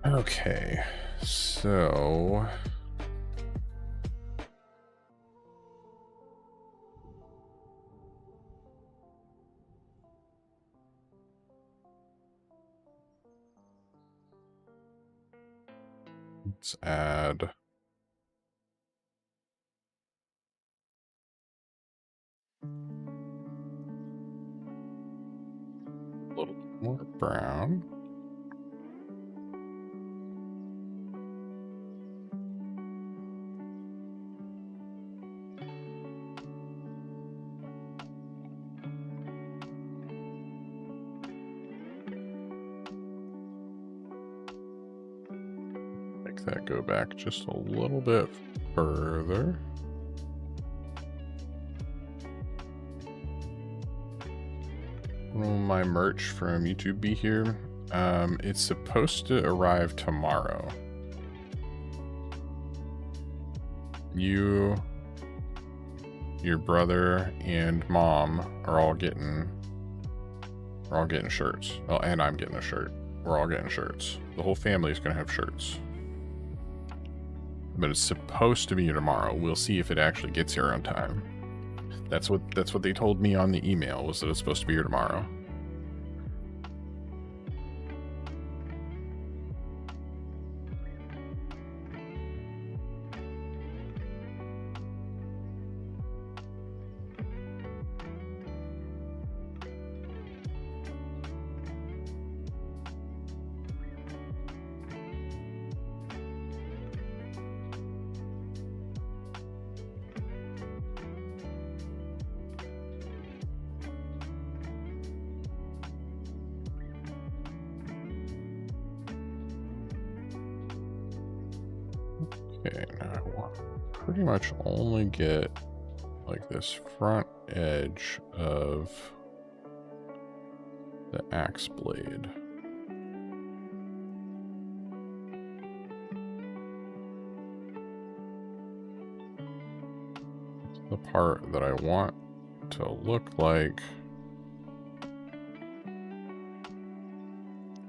Okay, so let's add More brown. Make that go back just a little bit further. Will my merch from YouTube be here? It's supposed to arrive tomorrow. You, your brother, and mom are all getting shirts. Oh, and I'm getting a shirt. We're all getting shirts. The whole family is gonna have shirts. But it's supposed to be here tomorrow. We'll see if it actually gets here on time. That's what they told me on the email, was that it's supposed to be here tomorrow. Okay, now I want to pretty much only get like this front edge of the axe blade. The part that I want to look like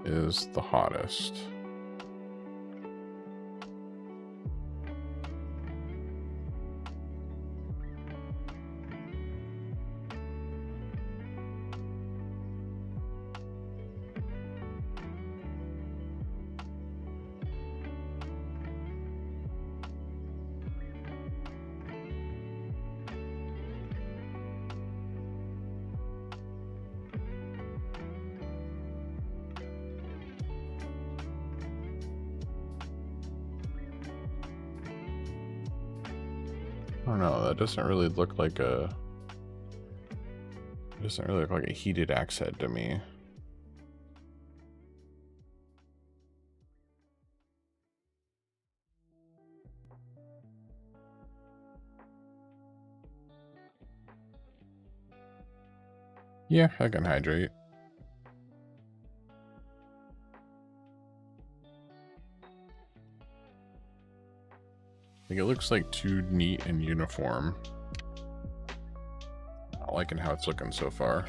is the hottest. I don't know, that doesn't really look like a... It doesn't really look like a heated axe head to me. Yeah, I can hydrate. Like, it looks like too neat and uniform. Not liking how it's looking so far.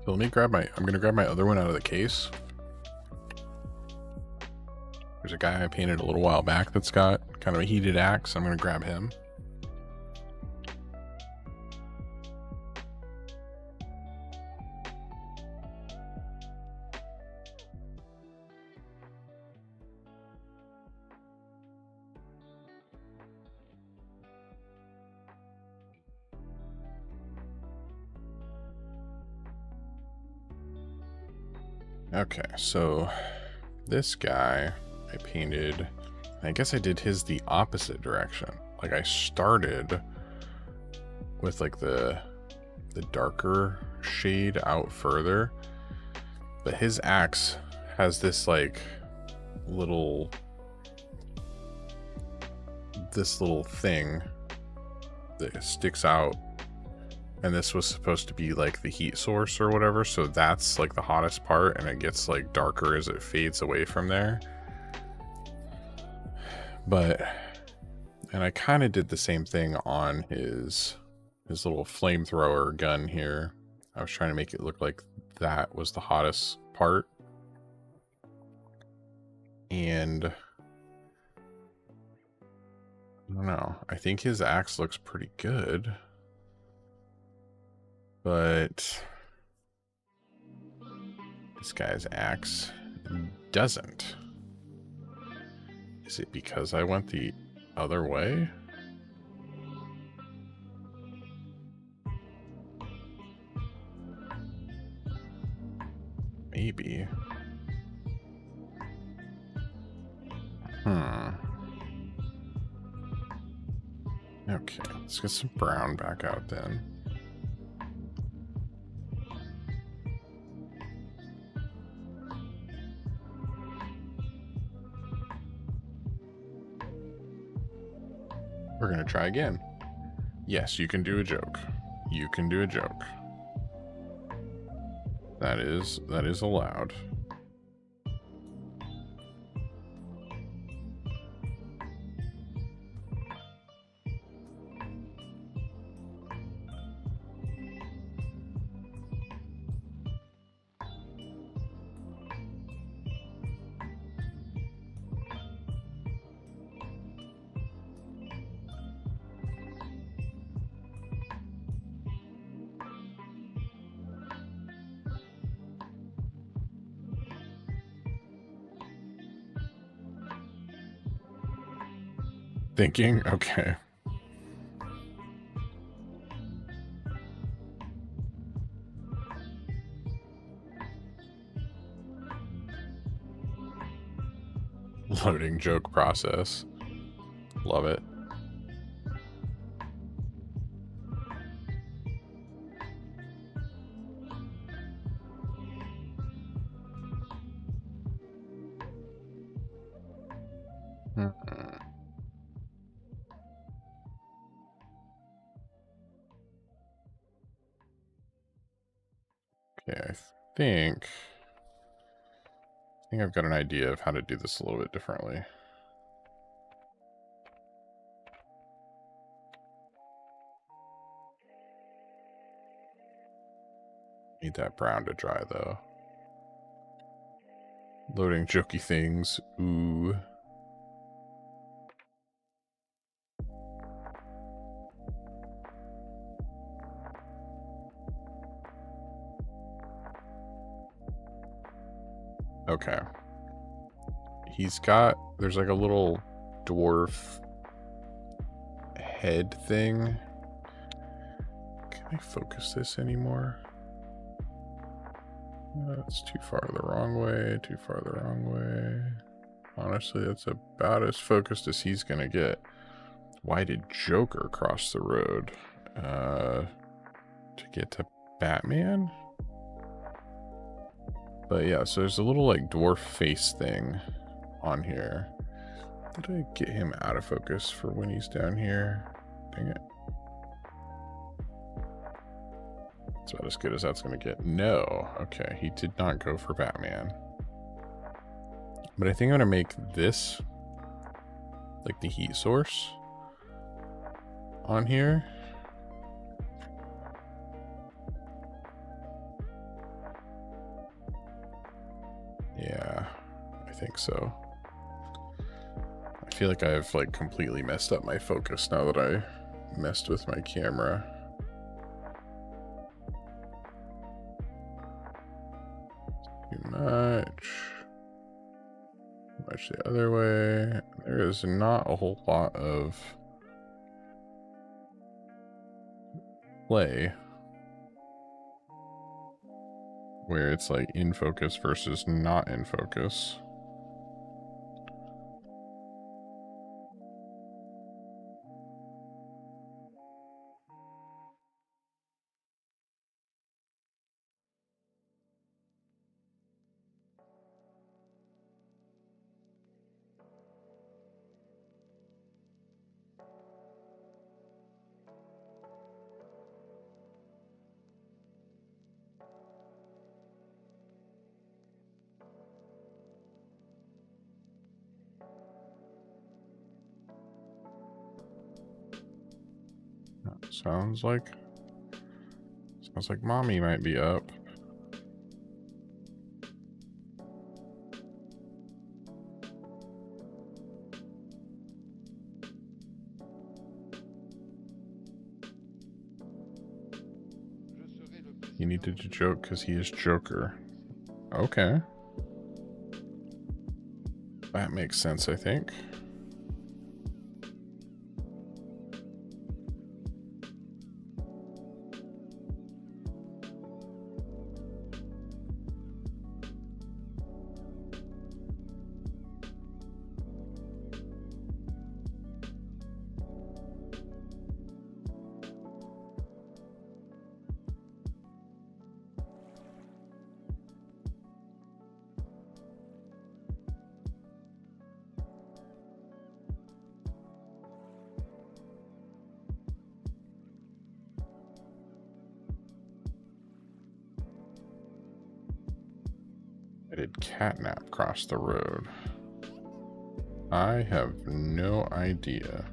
So let me grab I'm gonna grab my other one out of the case. There's a guy I painted a little while back that's got kind of a heated axe. I'm gonna grab him. Okay, so this guy I painted, I guess I did his the opposite direction. Like, I started with like the darker shade out further, but his axe has this like little thing that sticks out. And this was supposed to be like the heat source or whatever, so that's like the hottest part, and it gets like darker as it fades away from there. But, and I kind of did the same thing on his little flamethrower gun here. I was trying to make it look like that was the hottest part. And I don't know, I think his axe looks pretty good. But this guy's axe doesn't. Is it because I went the other way? Maybe. Okay, let's get some brown back out then. We're gonna try again. Yes, you can do a joke. You can do a joke. That is allowed. Thinking? Okay. Loading joke process. Love it. Okay, I think I've got an idea of how to do this a little bit differently. Need that brown to dry though. Loading jokey things. Ooh. Okay. There's like a little dwarf head thing. Can I focus this anymore? That's too far the wrong way, too far the wrong way. Honestly, that's about as focused as he's gonna get. Why did Joker cross the road? To get to Batman? But yeah, so there's a little like dwarf face thing on here. Did I get him out of focus for when he's down here? Dang it. That's about as good as that's going to get. No. Okay, he did not go for Batman. But I think I'm going to make this like the heat source on here. Yeah, I think so. I feel like I've like completely messed up my focus now that I messed with my camera. Too much the other way. There is not a whole lot of play where it's like in focus versus not in focus. Sounds like mommy might be up. He needed to joke because he is Joker. Okay. That makes sense, I think. did Catnap cross the road? I have no idea.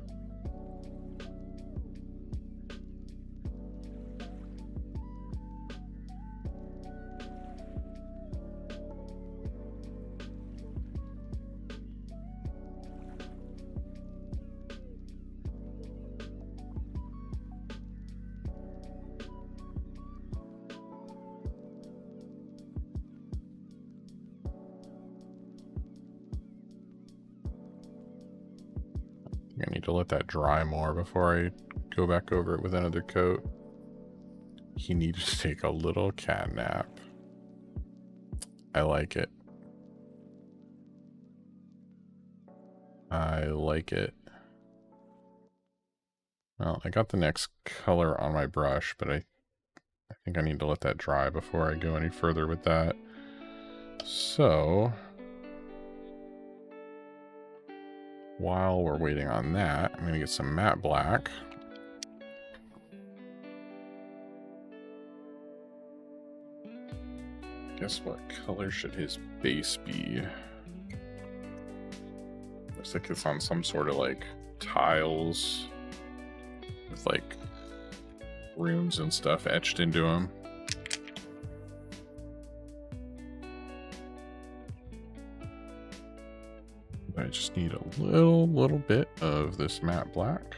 I need to let that dry more before I go back over it with another coat. He needed to take a little cat nap. I like it. I like it. Well, I got the next color on my brush, but I think I need to let that dry before I go any further with that. So while we're waiting on that, I'm going to get some matte black. Guess what color should his base be? Looks like it's on some sort of like tiles with like runes and stuff etched into them. I just need a little bit of this matte black.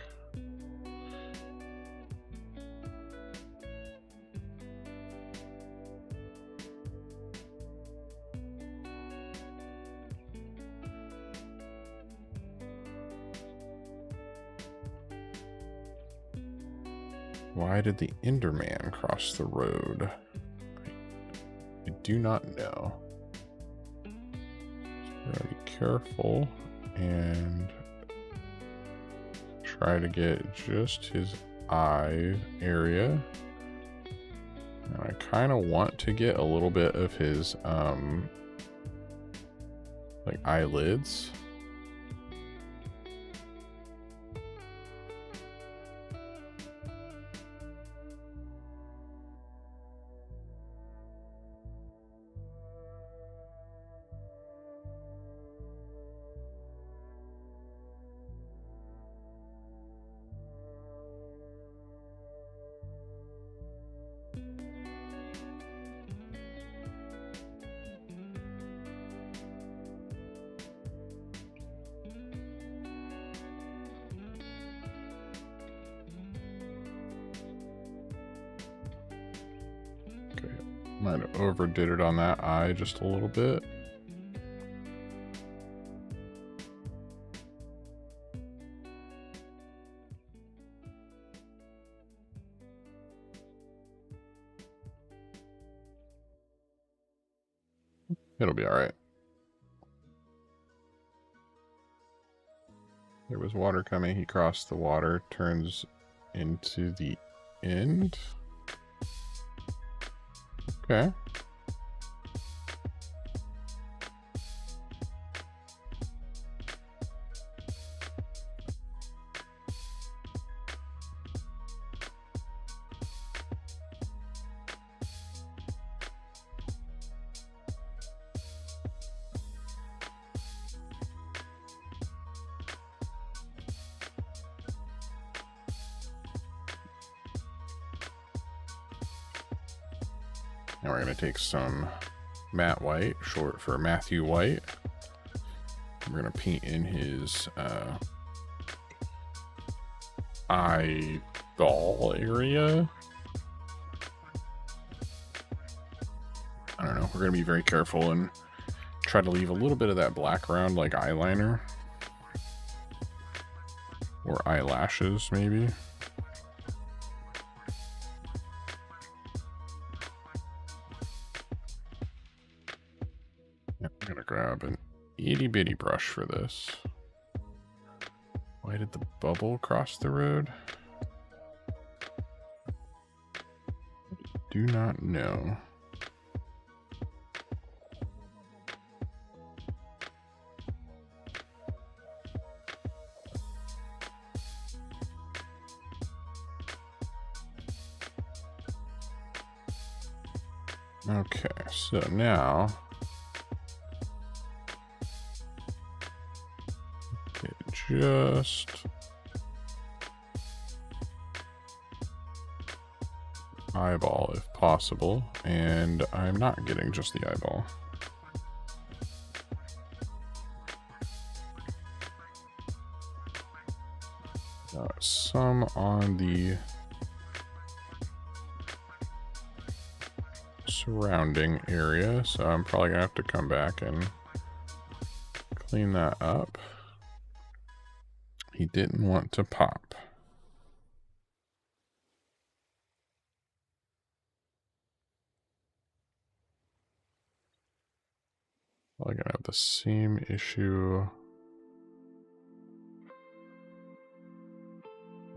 Why did the Enderman cross the road? I do not know. Gotta be careful and try to get just his eye area. And I kind of want to get a little bit of his like eyelids. Might have overdid it on that eye just a little bit. It'll be all right. There was water coming. He crossed the water, turns into the end. Okay. Now we're going to take some matte white, short for Matthew White. We're going to paint in his eyeball area. I don't know. We're going to be very careful and try to leave a little bit of that black around, like eyeliner. Or eyelashes, maybe. Grab an itty bitty brush for this. Why did the bubble cross the road? Do not know. Okay, so now just eyeball if possible, and I'm not getting just the eyeball. Got some on the surrounding area, so I'm probably gonna have to come back and clean that up. He didn't want to pop. Probably gonna have the same issue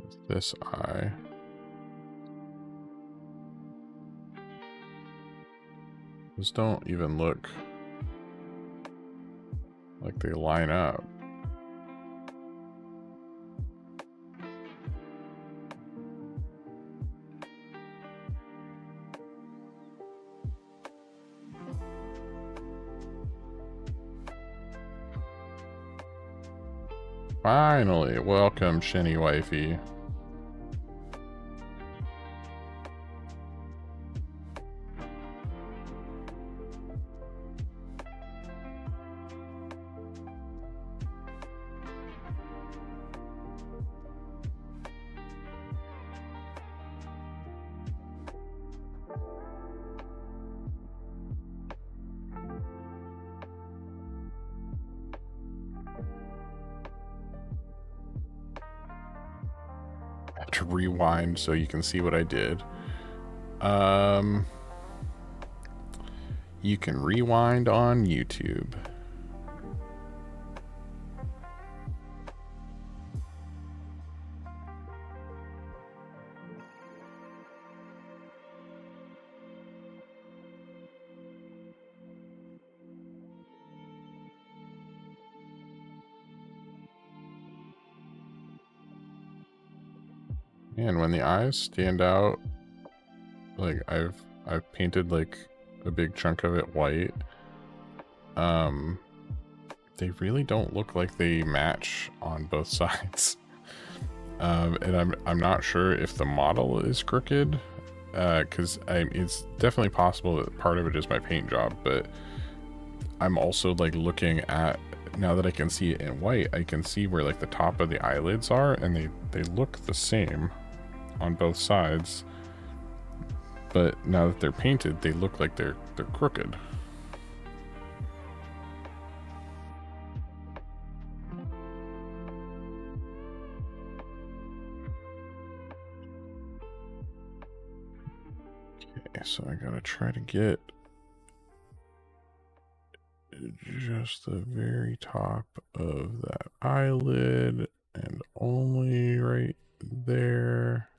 with this eye. Those don't even look like they line up. Finally, welcome, Shinny Wifey. To rewind so you can see what I did. You can rewind on YouTube. And when the eyes stand out, like I've painted like a big chunk of it white. They really don't look like they match on both sides. And I'm not sure if the model is crooked, because it's definitely possible that part of it is my paint job, but I'm also like looking at, now that I can see it in white, I can see where like the top of the eyelids are, and they look the same on both sides, but now that they're painted, they look like they're crooked. Okay, so I gotta try to get just the very top of that eyelid, and only right there.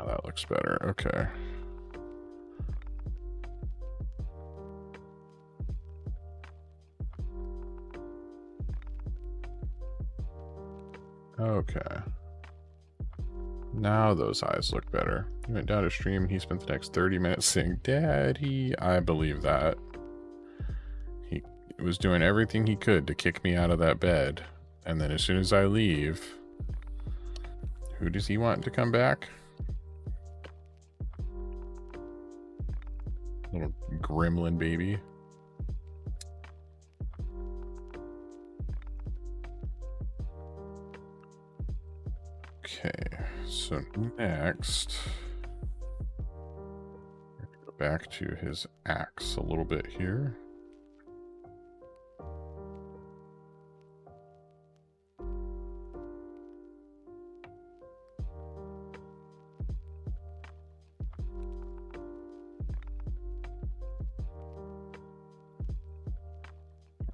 Oh, that looks better. Okay. Okay. Now those eyes look better. He went down to stream and he spent the next 30 minutes saying, "Daddy." I believe that. He was doing everything he could to kick me out of that bed. And then as soon as I leave, who does he want to come back? Little gremlin baby. Okay, so next, go back to his axe a little bit here.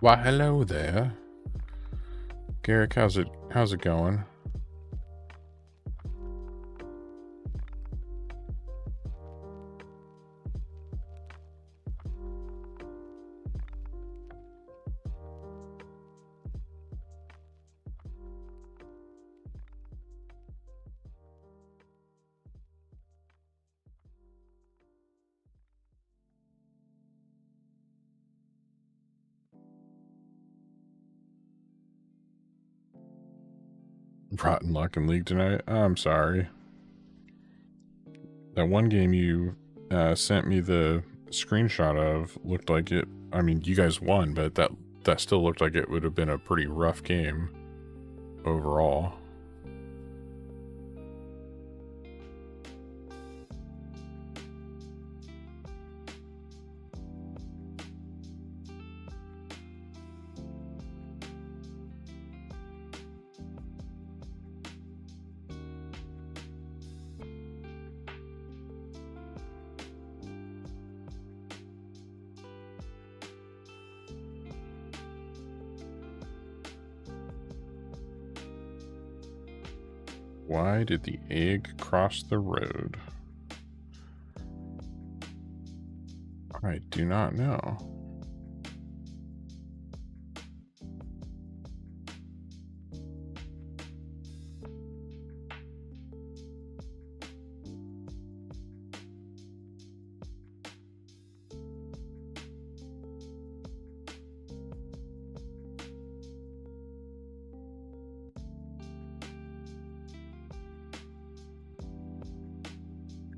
Why, hello there. Garrick, how's it going? Rotten luck in League tonight. I'm sorry. That one game you sent me the screenshot of looked like it. I mean, you guys won, but that still looked like it would have been a pretty rough game overall. Why did the egg cross the road? I do not know.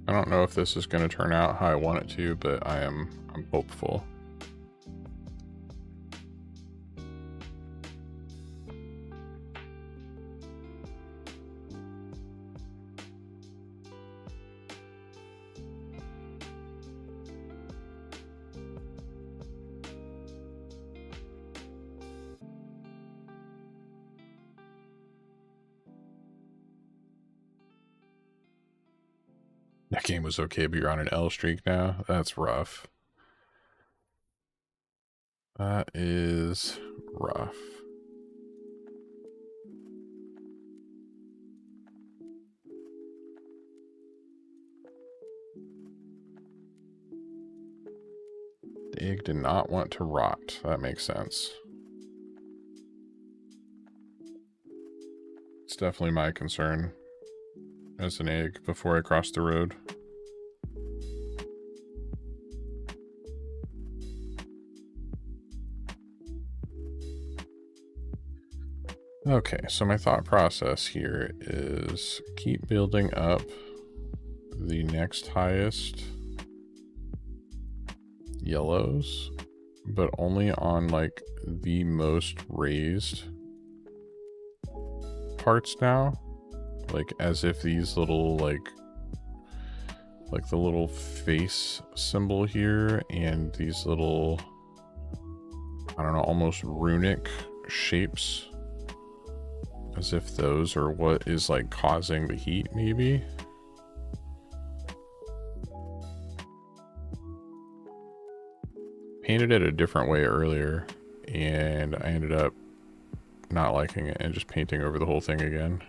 I don't know if this is going to turn out how I want it to, but I'm hopeful. That game was okay, but you're on an L streak now? That's rough. That is rough. The egg did not want to rot. That makes sense. It's definitely my concern as an egg before I cross the road. Okay, so my thought process here is keep building up the next highest yellows, but only on like the most raised parts now. Like as if these little like the little face symbol here and these little, I don't know, almost runic shapes, as if those are what is like causing the heat maybe. Painted it a different way earlier and I ended up not liking it and just painting over the whole thing again.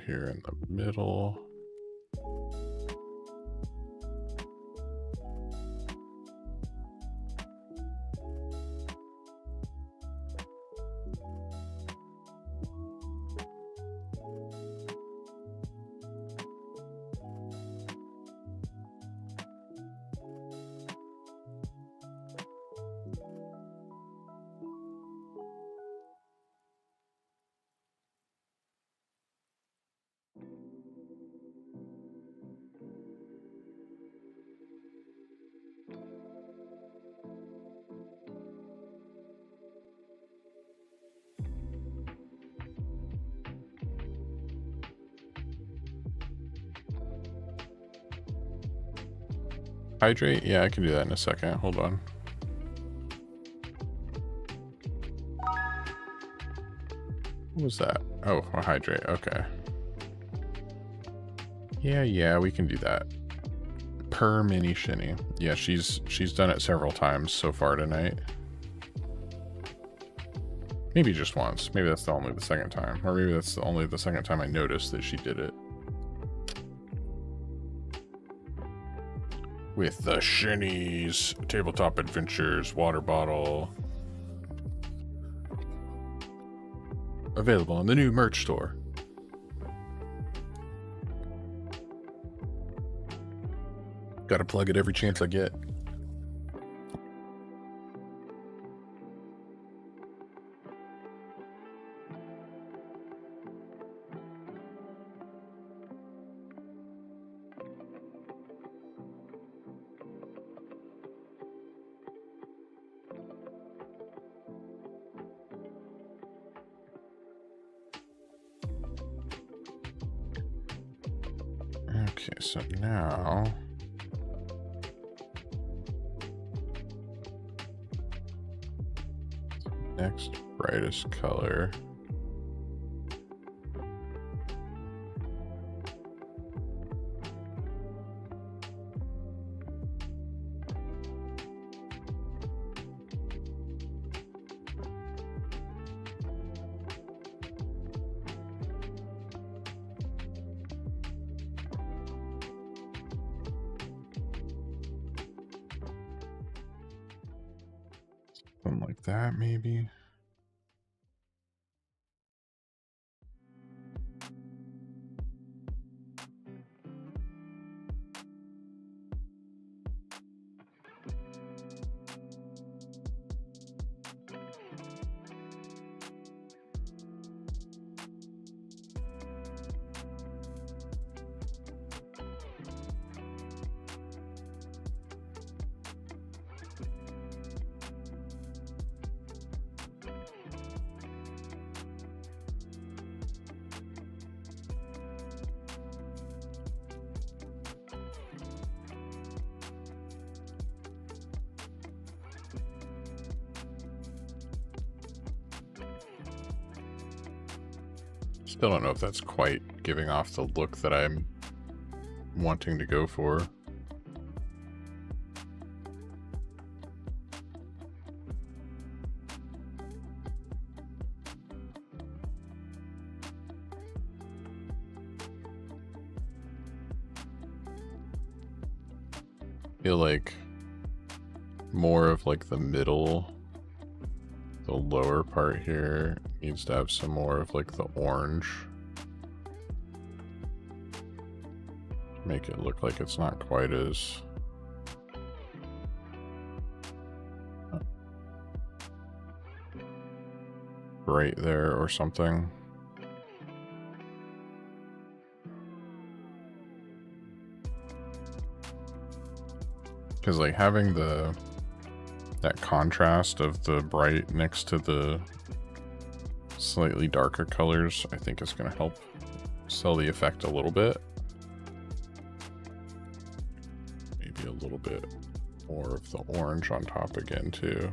Here in the middle. Hydrate? Yeah, I can do that in a second. Hold on. What was that? Oh, a hydrate. Okay. Yeah, we can do that. Per mini shinny. Yeah, she's done it several times so far tonight. Maybe just once. Maybe that's only the second time. Or maybe that's only the second time I noticed that she did it. With the shinnies, tabletop adventures, water bottle. Available in the new merch store. Gotta plug it every chance I get. Okay, so now next brightest color. Something like that, maybe. Still don't know if that's quite giving off the look that I'm wanting to go for. Feel like more of like the middle, the lower part here needs to have some more of like the orange. Make it look like it's not quite as bright there or something. Because like having that contrast of the bright next to the slightly darker colors, I think is going to help sell the effect a little bit. Maybe a little bit more of the orange on top again too.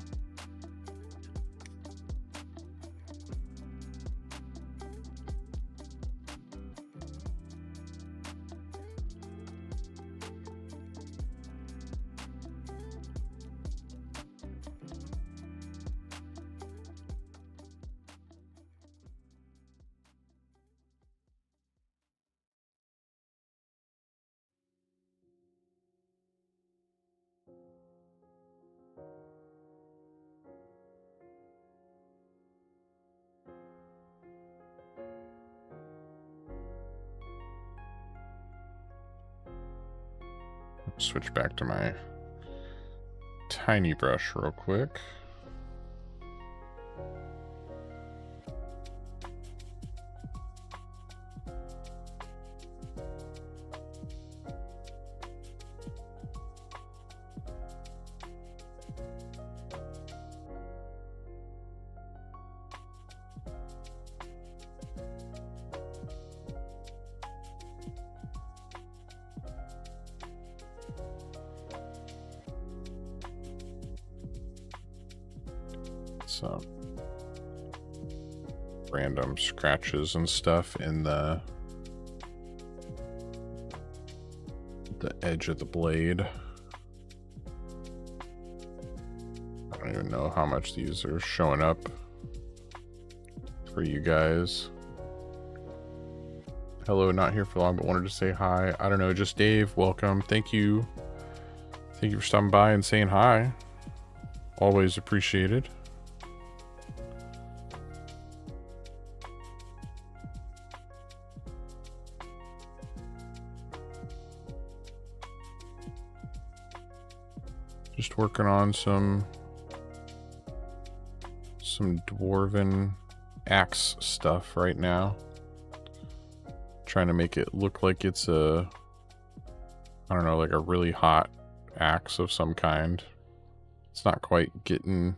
Switch back to my tiny brush real quick. Some random scratches and stuff in the edge of the blade. I don't even know how much these are showing up for you guys. Hello, not here for long, but wanted to say hi. I don't know, just Dave, welcome. Thank you. Thank you for stopping by and saying hi. Always appreciated. Just working on some dwarven axe stuff right now. Trying to make it look like it's a, I don't know, like a really hot axe of some kind. It's not quite getting,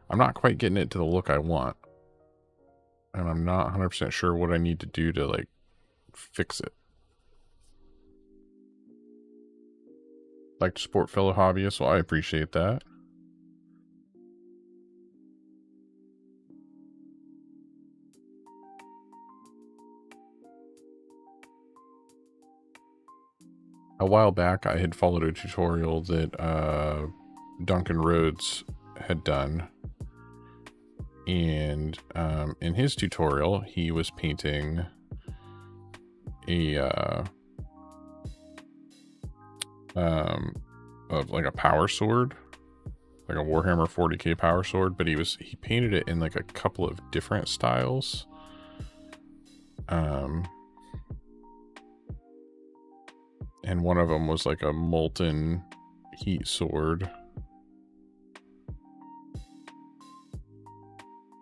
I'm not quite getting it to the look I want. And I'm not 100% sure what I need to do to, like, fix it. Like to support fellow hobbyists, well, I appreciate that. A while back, I had followed a tutorial that Duncan Rhodes had done. And in his tutorial, he was painting a of like a power sword, like a Warhammer 40k power sword, but he painted it in like a couple of different styles. And one of them was like a molten heat sword.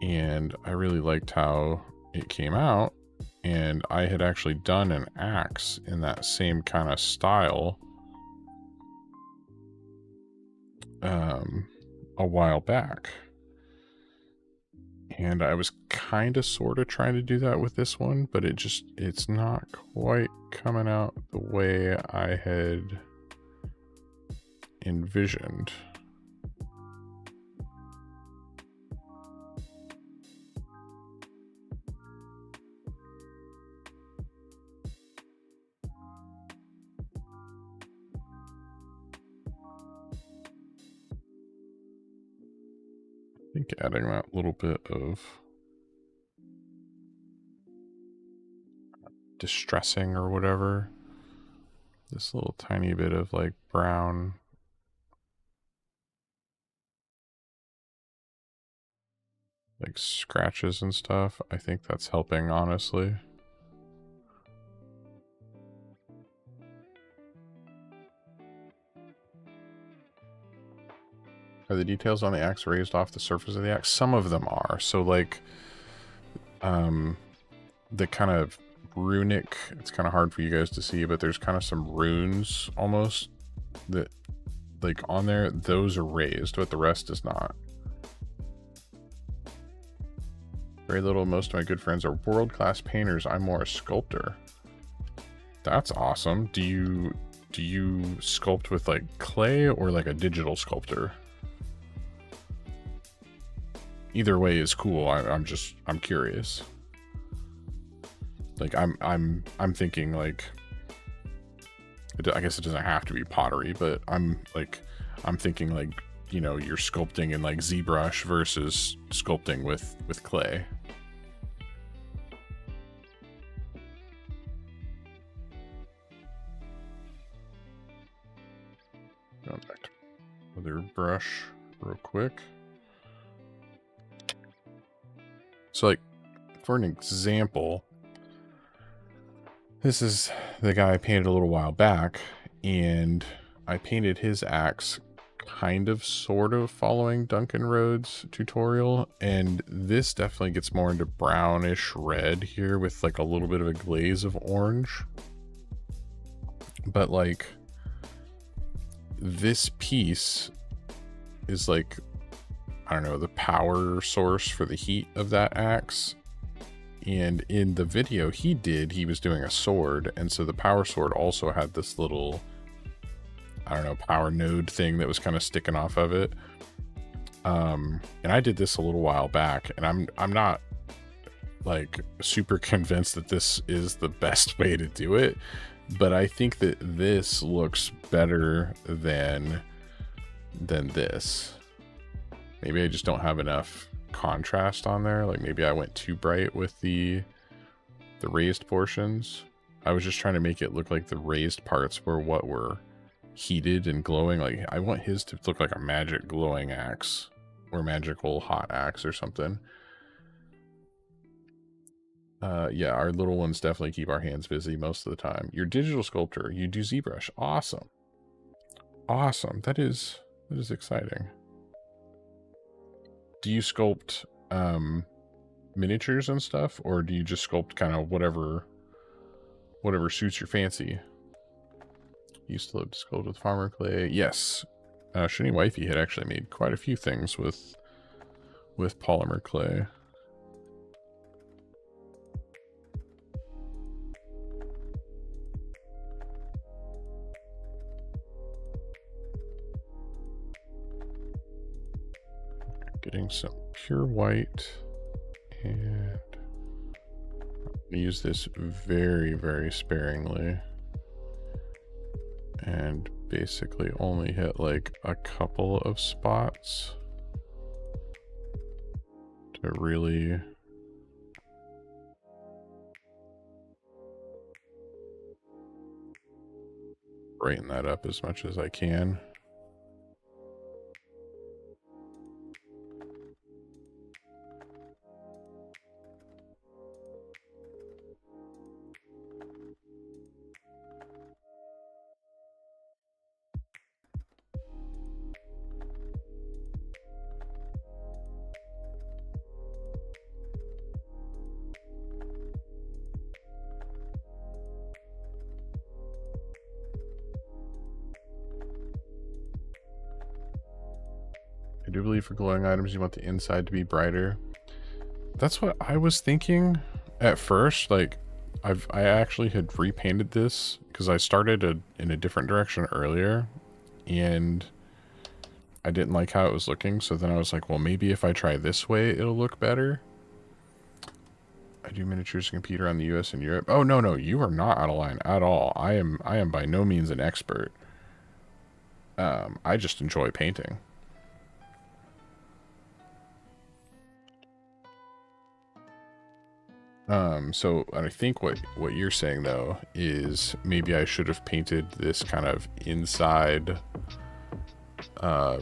And I really liked how it came out. And I had actually done an axe in that same kind of style a while back. And I was kind of sort of trying to do that with this one, but it's not quite coming out the way I had envisioned. I think adding that little bit of distressing or whatever, this little tiny bit of like brown, like scratches and stuff, I think that's helping, honestly. Are the details on the axe raised off the surface of the axe? Some of them are. So like the kind of runic, it's kind of hard for you guys to see, but there's kind of some runes almost that like on there, those are raised, but the rest is not. Very little. Most of my good friends are world-class painters. I'm more a sculptor. That's awesome. Do you sculpt with like clay or like a digital sculptor? Either way is cool. I'm curious. Like I'm thinking like, I guess it doesn't have to be pottery, but I'm thinking like, you know, you're sculpting in like ZBrush versus sculpting with clay. Going back to another brush real quick. So like, for an example, this is the guy I painted a little while back, and I painted his axe kind of sort of following Duncan Rhodes' tutorial, and this definitely gets more into brownish red here with like a little bit of a glaze of orange. But like, this piece is like, I don't know, the power source for the heat of that axe. And in the video he was doing a sword, and so the power sword also had this little, I don't know, power node thing that was kind of sticking off of it. And I did this a little while back, and I'm not like super convinced that this is the best way to do it, but I think that this looks better than this. Maybe I just don't have enough contrast on there. Like maybe I went too bright with the raised portions. I was just trying to make it look like the raised parts were what were heated and glowing. Like I want his to look like a magic glowing axe or magical hot axe or something. Yeah, our little ones definitely keep our hands busy most of the time. You're digital sculptor, you do ZBrush. Awesome. Awesome. That is That is exciting. Do you sculpt miniatures and stuff, or do you just sculpt kind of whatever suits your fancy? Used to love to sculpt with farmer clay. Yes. Shiny Wifey had actually made quite a few things with polymer clay. Getting some pure white, and I'm gonna use this very, very sparingly, and basically only hit like a couple of spots to really brighten that up as much as I can. I do believe for glowing items, you want the inside to be brighter. That's what I was thinking at first. Like, I actually had repainted this because I started in a different direction earlier, and I didn't like how it was looking. So then I was like, well, maybe if I try this way, it'll look better. I do miniatures to compete around the US and Europe. Oh, no, you are not out of line at all. I am by no means an expert. I just enjoy painting. So I think what you're saying though is maybe I should have painted this kind of inside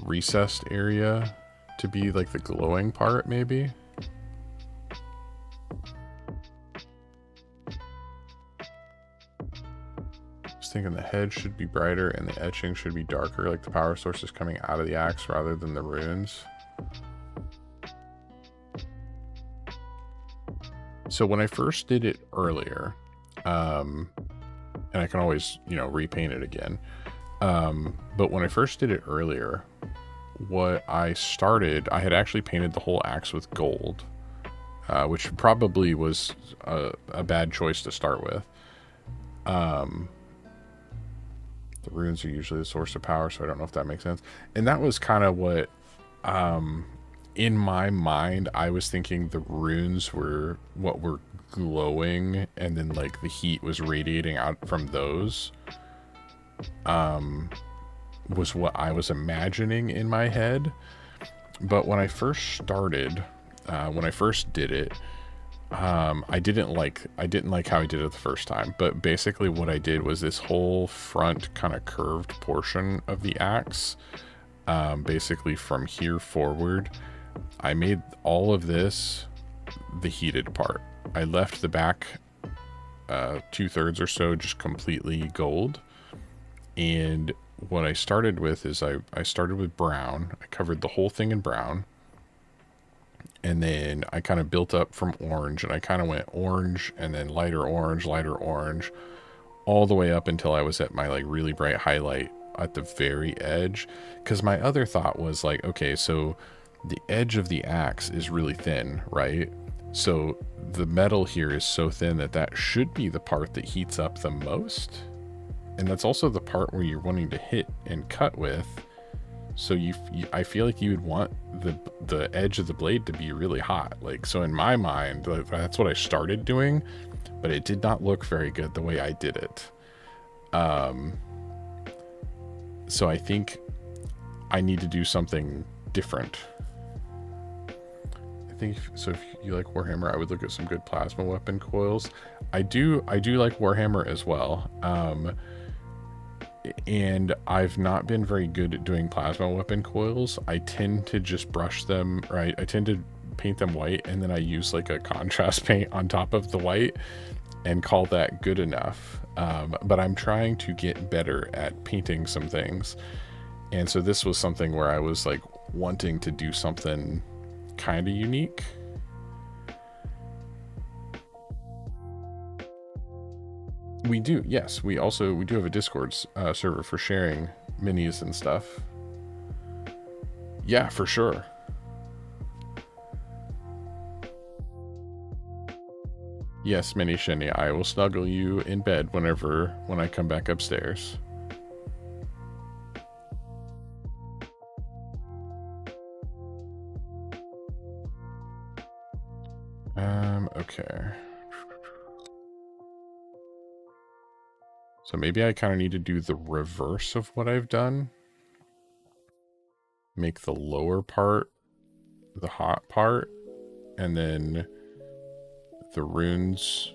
recessed area to be like the glowing part, maybe. Just thinking the head should be brighter and the etching should be darker, like the power source is coming out of the axe rather than the runes. So when I first did it earlier, and I can always, repaint it again. But when I first did it earlier, what I had actually painted the whole axe with gold, which probably was a bad choice to start with. The runes are usually the source of power, so I don't know if that makes sense. And that was kind of what, in my mind, I was thinking the runes were what were glowing, and then like the heat was radiating out from those. Was what I was imagining in my head. But when I first started, when I first did it, I didn't like how I did it the first time. But basically what I did was this whole front kind of curved portion of the axe, basically from here forward, I made all of this the heated part. I left the back 2/3 or so just completely gold. And what I started with is I started with brown. I covered the whole thing in brown. And then I kind of built up from orange, and I kind of went orange and then lighter orange, all the way up until I was at my like really bright highlight at the very edge. Because my other thought was like, okay, so the edge of the axe is really thin, right? So the metal here is so thin that should be the part that heats up the most. And that's also the part where you're wanting to hit and cut with. So I feel like you would want the edge of the blade to be really hot. Like, so in my mind, that's what I started doing, but it did not look very good the way I did it. So I think I need to do something different. I think if you like Warhammer, I would look at some good plasma weapon coils. I do like Warhammer as well. And I've not been very good at doing plasma weapon coils. I tend to just brush them, right? I tend to paint them white, and then I use like a contrast paint on top of the white and call that good enough. But I'm trying to get better at painting some things. And so this was something where I was like wanting to do something kind of unique. We do, yes. We do have a Discord server for sharing minis and stuff. Yeah, for sure. Yes, Mini Shinny, I will snuggle you in bed when I come back upstairs. Okay. So maybe I kind of need to do the reverse of what I've done. Make the lower part the hot part, and then the runes,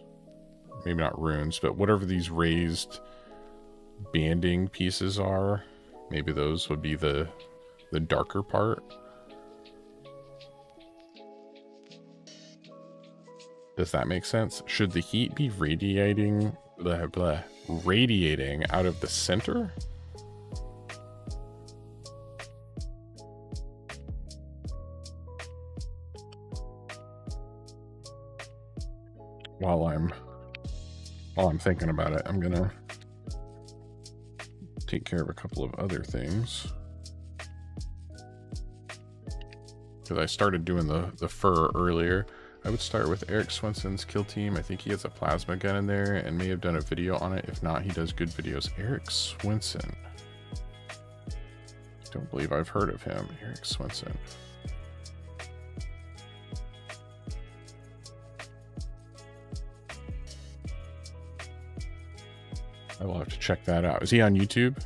maybe not runes, but whatever these raised banding pieces are, maybe those would be the darker part. Does that make sense? Should the heat be radiating out of the center? While I'm thinking about it, I'm gonna take care of a couple of other things. Because I started doing the fur earlier. I would start with Eric Swenson's kill team. I think he has a plasma gun in there and may have done a video on it. If not, he does good videos. Eric Swenson. Don't believe I've heard of him. Eric Swenson. I will have to check that out. Is he on YouTube?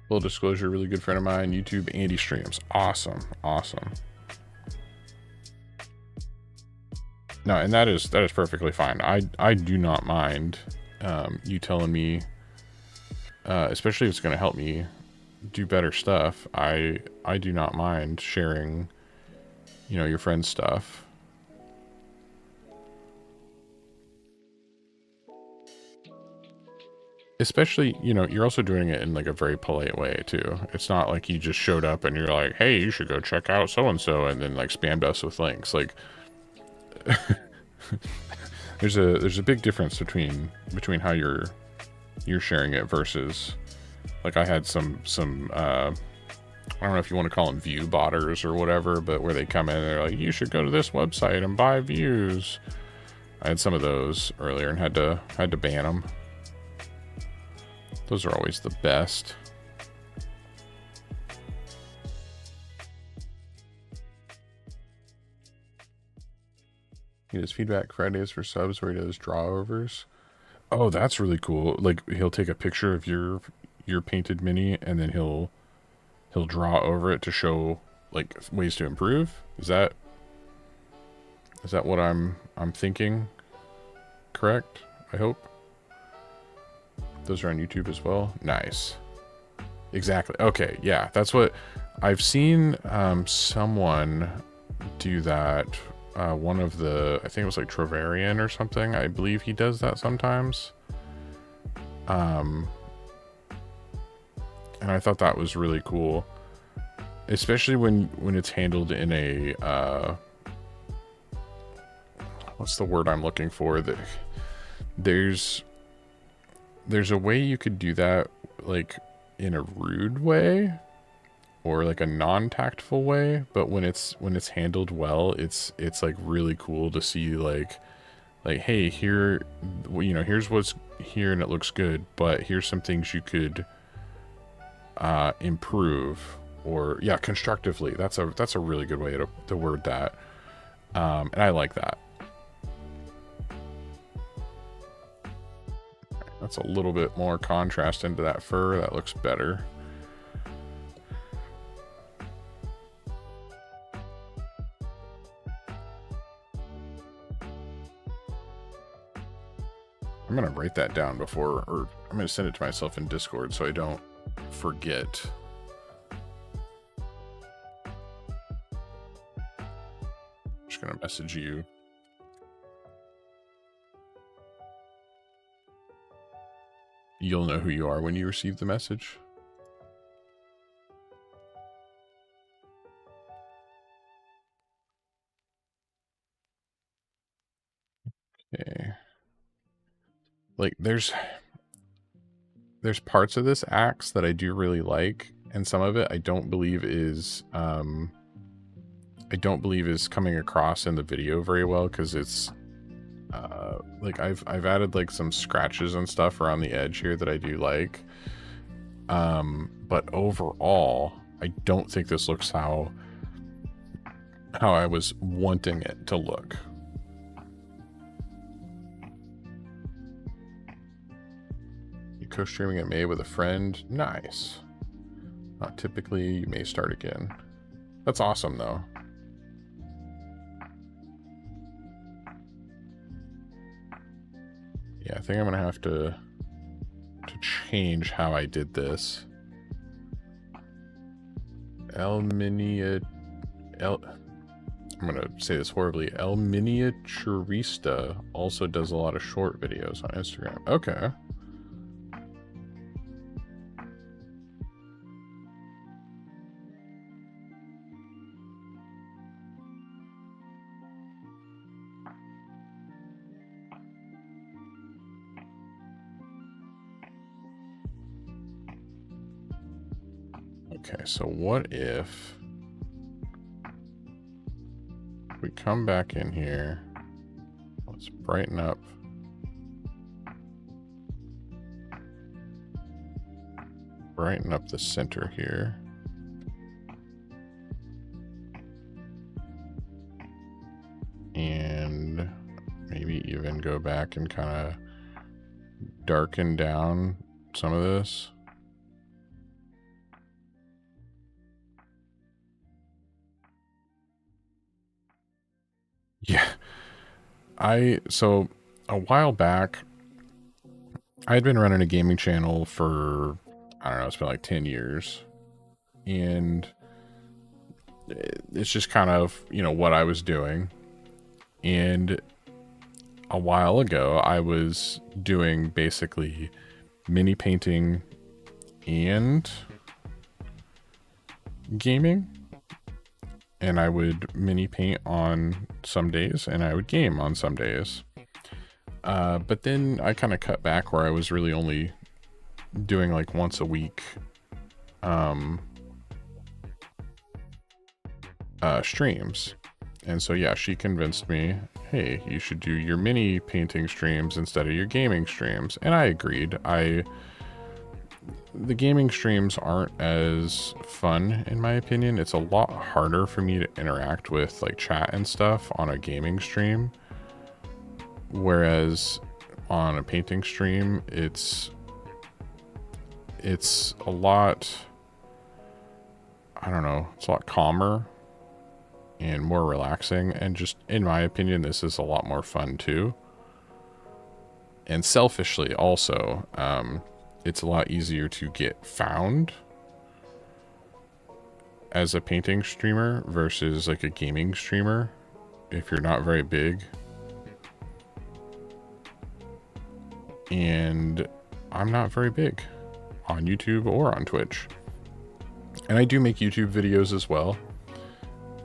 Full disclosure, really good friend of mine, YouTube, Andy streams. Awesome, awesome. No, and that is perfectly fine. I do not mind you telling me, especially if it's going to help me do better stuff. I do not mind sharing, you know, your friend's stuff. Especially, you know, you're also doing it in like a very polite way too. It's not like you just showed up and you're like, hey, you should go check out so-and-so, and then like spammed us with links. Like there's a big difference between how you're sharing it versus like I had some I don't know if you want to call them view botters or whatever, but where they come in and they're like, you should go to this website and buy views. I had some of those earlier and had to ban them. Those are always the best. He does feedback Fridays for subs where he does draw-overs. Oh, that's really cool. Like he'll take a picture of your painted mini and then he'll draw over it to show like ways to improve. Is that what I'm thinking? Correct? I hope. Those are on YouTube as well. Nice. Exactly. Okay. Yeah, that's what I've seen. Someone do that. One of the, I think it was like Travarian or something. I believe he does that sometimes. And I thought that was really cool, especially when it's handled in a what's the word I'm looking for? That there's a way you could do that, like in a rude way or like a non-tactful way, but when it's handled well, it's like really cool to see like hey, here, you know, here's what's here and it looks good, but here's some things you could improve, or yeah, constructively. That's a really good way to word that, and I like that. That's a little bit more contrast into that fur. That looks better. I'm going to write that down before, or I'm going to send it to myself in Discord so I don't forget. message you. You'll know who you are when you receive the message. Okay. Like there's parts of this axe that I do really like, and some of it I don't believe is coming across in the video very well, because it's like I've added like some scratches and stuff around the edge here that I do like. But overall, I don't think this looks how I was wanting it to look. You co-streaming at May with a friend? Nice. Not typically, you may start again. That's awesome though. Yeah, I think I'm gonna have to change how I did this. I'm gonna say this horribly. El Miniaturista also does a lot of short videos on Instagram. Okay. Okay, so what if we come back in here? Let's brighten up. Brighten up the center here. And maybe even go back and kind of darken down some of this. Yeah, so a while back, I had been running a gaming channel for, I don't know, it's been like 10 years. And it's just kind of, you know, what I was doing. And a while ago, I was doing basically mini painting and gaming. And I would mini paint on some days and I would game on some days. But then I kind of cut back where I was really only doing like once a week streams. And so yeah, she convinced me, hey, you should do your mini painting streams instead of your gaming streams. And I agreed. The gaming streams aren't as fun, in my opinion. It's a lot harder for me to interact with like chat and stuff on a gaming stream. Whereas on a painting stream, it's a lot, I don't know, it's a lot calmer and more relaxing. And just, in my opinion, this is a lot more fun too. And selfishly also, it's a lot easier to get found as a painting streamer versus like a gaming streamer if you're not very big. And I'm not very big on YouTube or on Twitch. And I do make YouTube videos as well.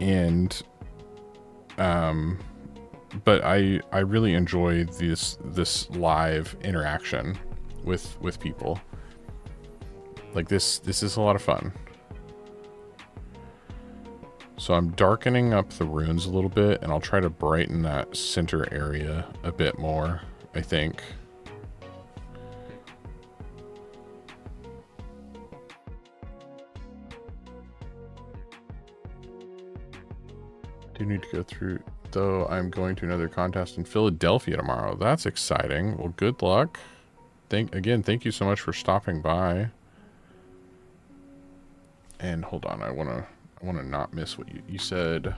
And but I really enjoy this live interaction with people. Like this is a lot of fun. So I'm darkening up the runes a little bit, and I'll try to brighten that center area a bit more, I think. Do need to go through, though. I'm going to another contest in Philadelphia tomorrow. That's exciting. Well, good luck. Thank you so much for stopping by. And hold on, I wanna not miss what you said.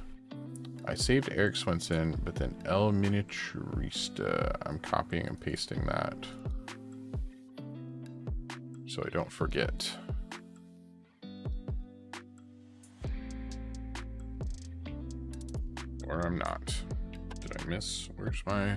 I saved Eric Swenson, but then El Miniaturista. I'm copying and pasting that so I don't forget. Or I'm not. miss? Where's my...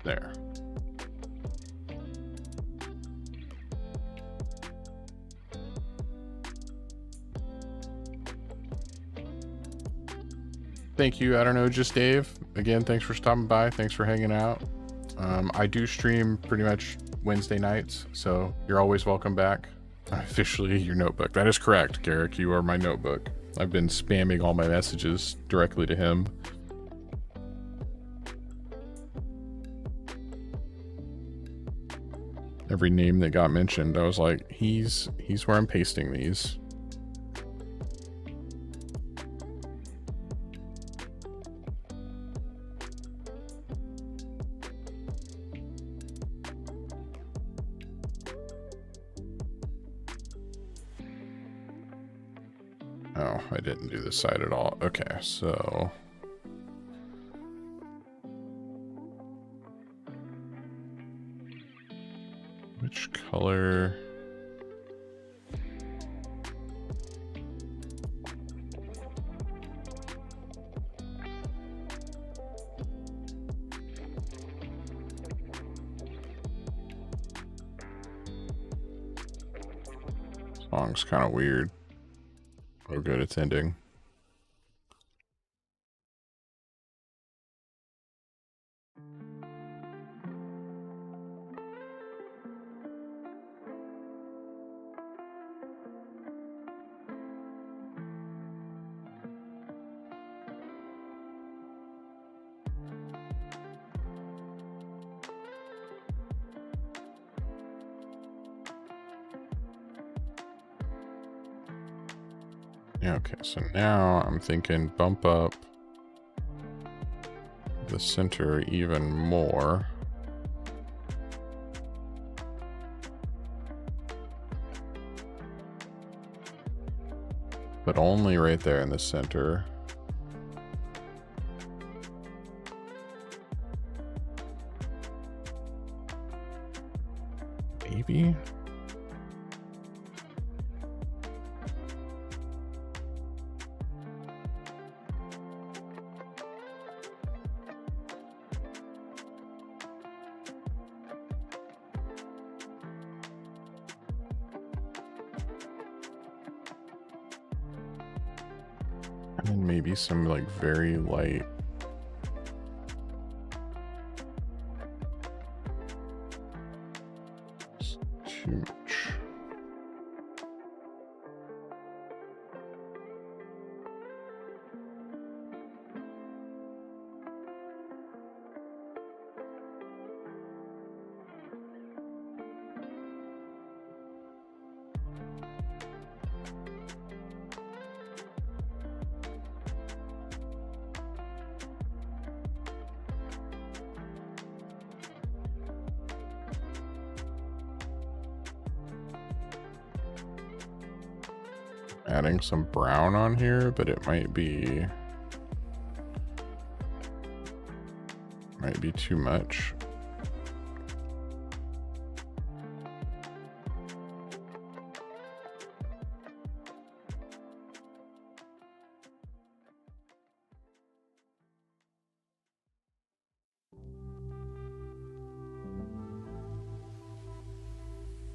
There. Thank you. I don't know, just Dave. Again, thanks for stopping by. Thanks for hanging out. I do stream pretty much Wednesday nights, so you're always welcome back. I'm officially your notebook. That is correct, Garrick. You are my notebook. I've been spamming all my messages directly to him. Every name that got mentioned, I was like, he's where I'm pasting these. Oh, I didn't do this side at all. Okay, so... Which color? Song's kind of weird. Oh good, it's ending. Okay, so now I'm thinking bump up the center even more. But only right there in the center. Maybe? And maybe some like very light. It's too much. Adding some brown on here, but it might be too much.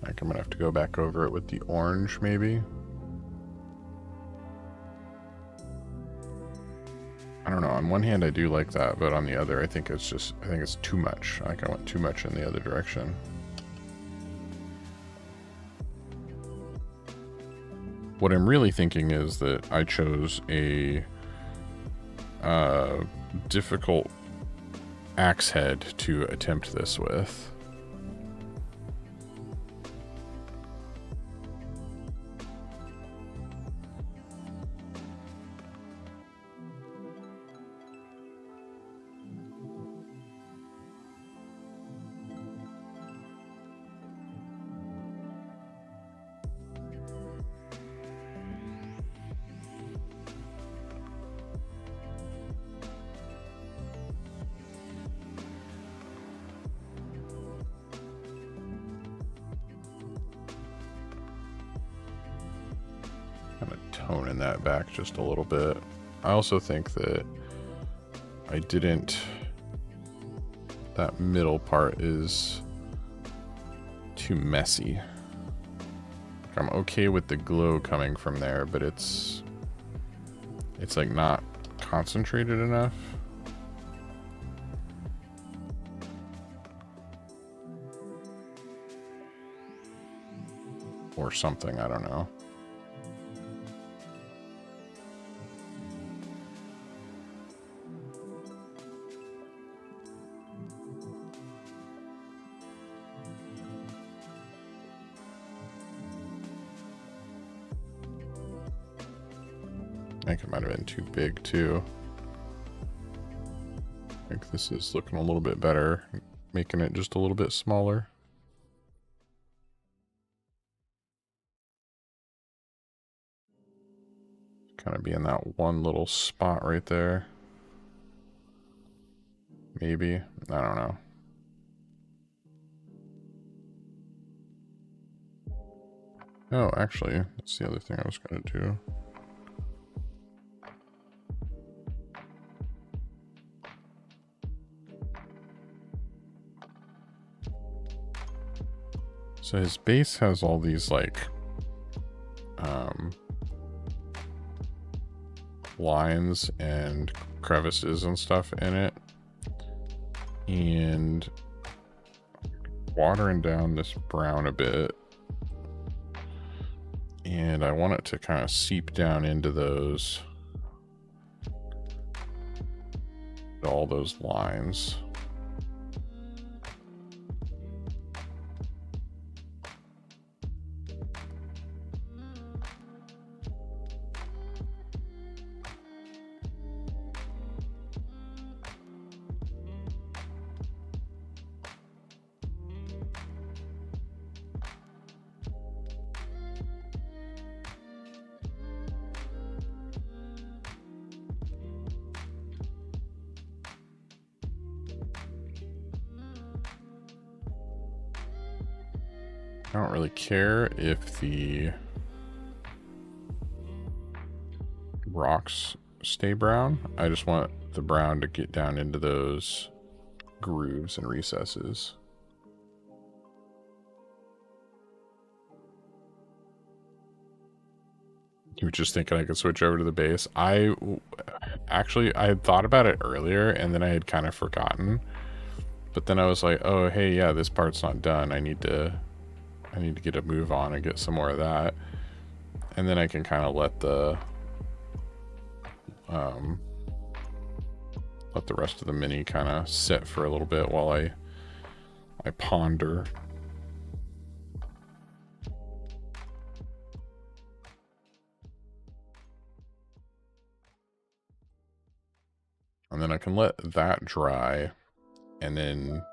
I think I'm gonna have to go back over it with the orange, maybe. I don't know, on one hand I do like that, but on the other I think it's too much. Like I went too much in the other direction. What I'm really thinking is that I chose a difficult axe head to attempt this with. Kind of toning that back just a little bit. I also think that I didn't... That middle part is too messy. I'm okay with the glow coming from there, but it's like not concentrated enough. Or something, I don't know. I think it might have been too big too. I think this is looking a little bit better, making it just a little bit smaller. Kind of be in that one little spot right there. Maybe. I don't know. Oh, actually, that's the other thing I was going to do. So his base has all these like lines and crevices and stuff in it, and watering down this brown a bit, and I want it to kind of seep down into those, all those lines. I don't really care if the rocks stay brown. I just want the brown to get down into those grooves and recesses. You were just thinking I could switch over to the base. I had thought about it earlier and then I had kind of forgotten. But then I was like, oh, hey, yeah, this part's not done. I need to get a move on and get some more of that. And then I can kind of let the rest of the mini kind of sit for a little bit while I ponder. And then I can let that dry, and then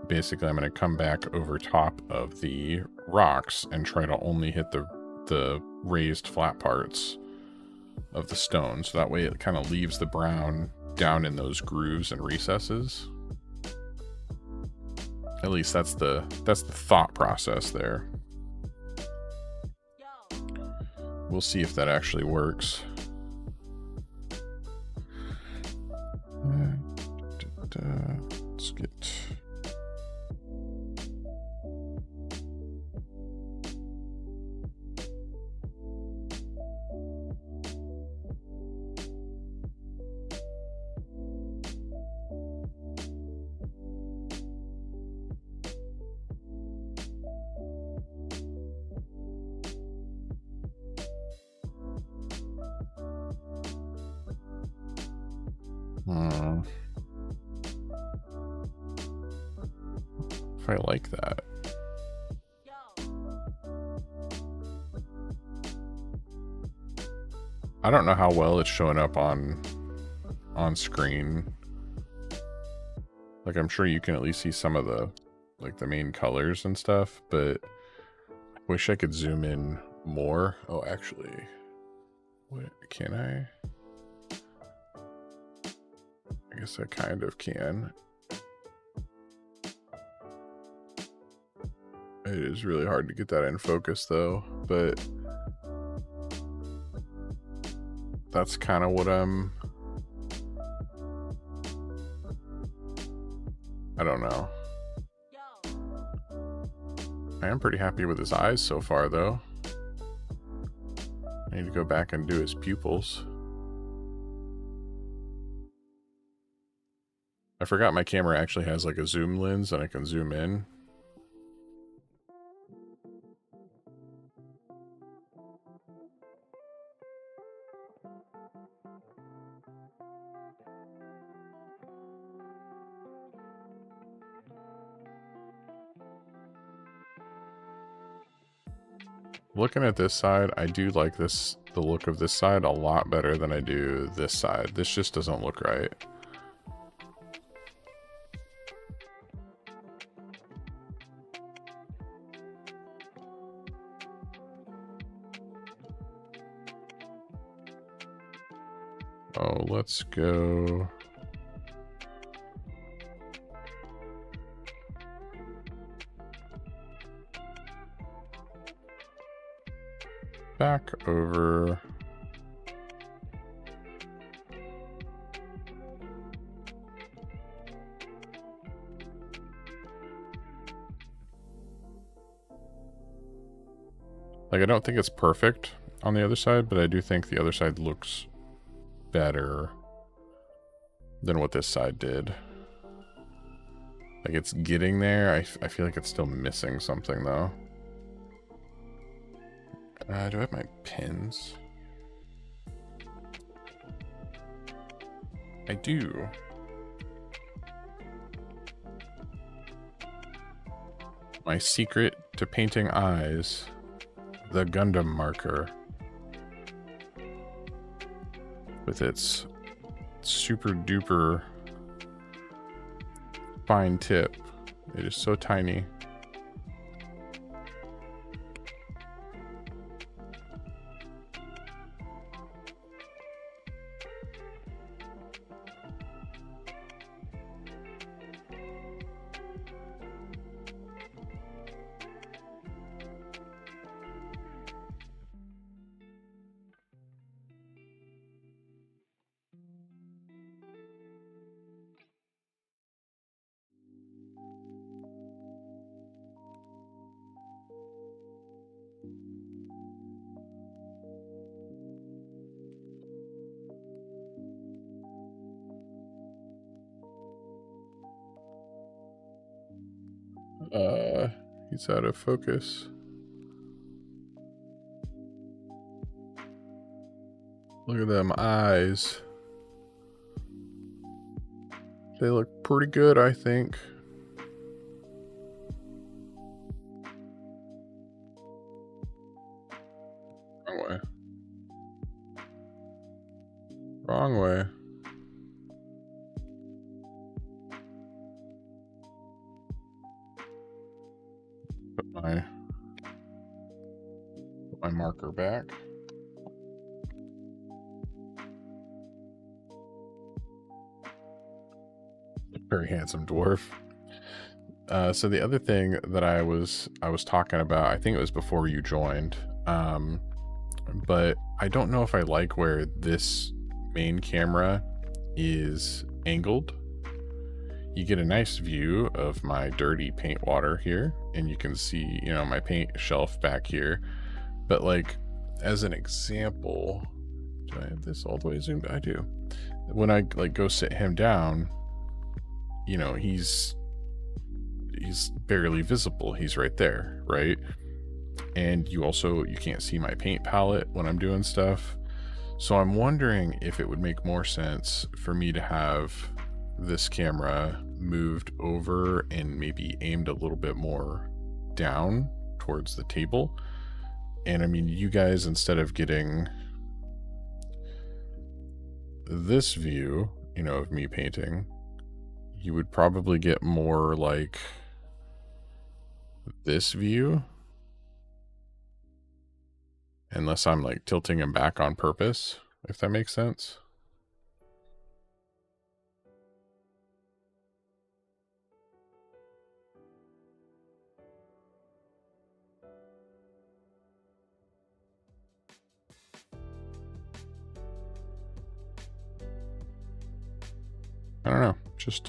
basically I'm going to come back over top of the rocks and try to only hit the raised flat parts of the stone, so that way it kind of leaves the brown down in those grooves and recesses. At least that's the thought process there. We'll see if that actually works. Let's get... If I like that. I don't know how well it's showing up on screen. Like, I'm sure you can at least see some of the, like, the main colors and stuff, but I wish I could zoom in more. Oh, actually, wait, can I? I guess I kind of can. It is really hard to get that in focus though, but that's kind of what I don't know. I am pretty happy with his eyes so far, though. I need to go back and do his pupils. I forgot my camera actually has like a zoom lens and I can zoom in. Looking at this side, I do like the look of this side a lot better than I do this side. This just doesn't look right. Oh, let's go. Back over. Like, I don't think it's perfect on the other side, but I do think the other side looks better than what this side did. Like, it's getting there. I feel like it's still missing something, though. Do I have my pins? I do. My secret to painting eyes, the Gundam marker. With its super duper fine tip. It is so tiny. He's out of focus. Look at them eyes. They look pretty good, I think. Wrong way. Wrong way. Put my marker back. Very handsome dwarf. So the other thing that I was talking about, I think it was before you joined, but I don't know if I like where this main camera is angled. You get a nice view of my dirty paint water here, and you can see, you know, my paint shelf back here. But like, as an example, do I have this all the way zoomed? I do. When I like go sit him down, you know, he's barely visible. He's right there, right? And you can't see my paint palette when I'm doing stuff. So I'm wondering if it would make more sense for me to have this camera moved over and maybe aimed a little bit more down towards the table. And I mean, you guys, instead of getting this view, you know, of me painting, you would probably get more like this view. Unless I'm like tilting him back on purpose, if that makes sense. I don't know. Just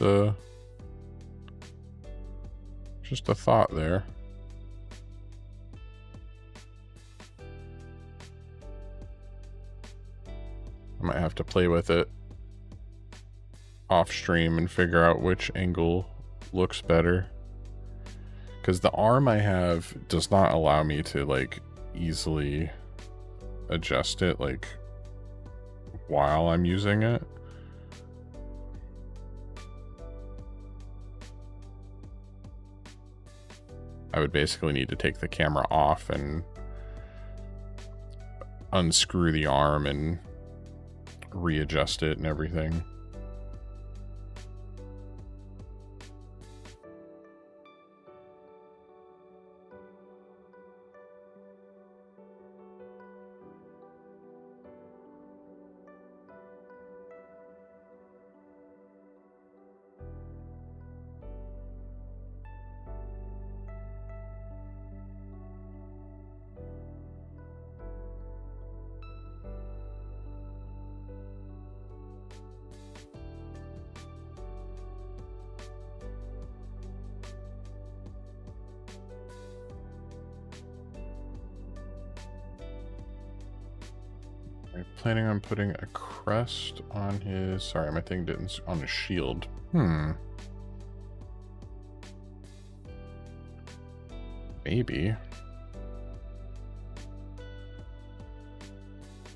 a thought there. I might have to play with it off stream and figure out which angle looks better. Because the arm I have does not allow me to like easily adjust it like while I'm using it. I would basically need to take the camera off and unscrew the arm and readjust it and everything. Planning on putting a crest on his... Sorry, my thing didn't... On his shield. Maybe.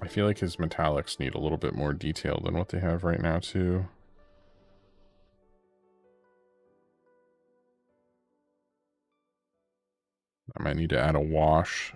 I feel like his metallics need a little bit more detail than what they have right now, too. I might need to add a wash.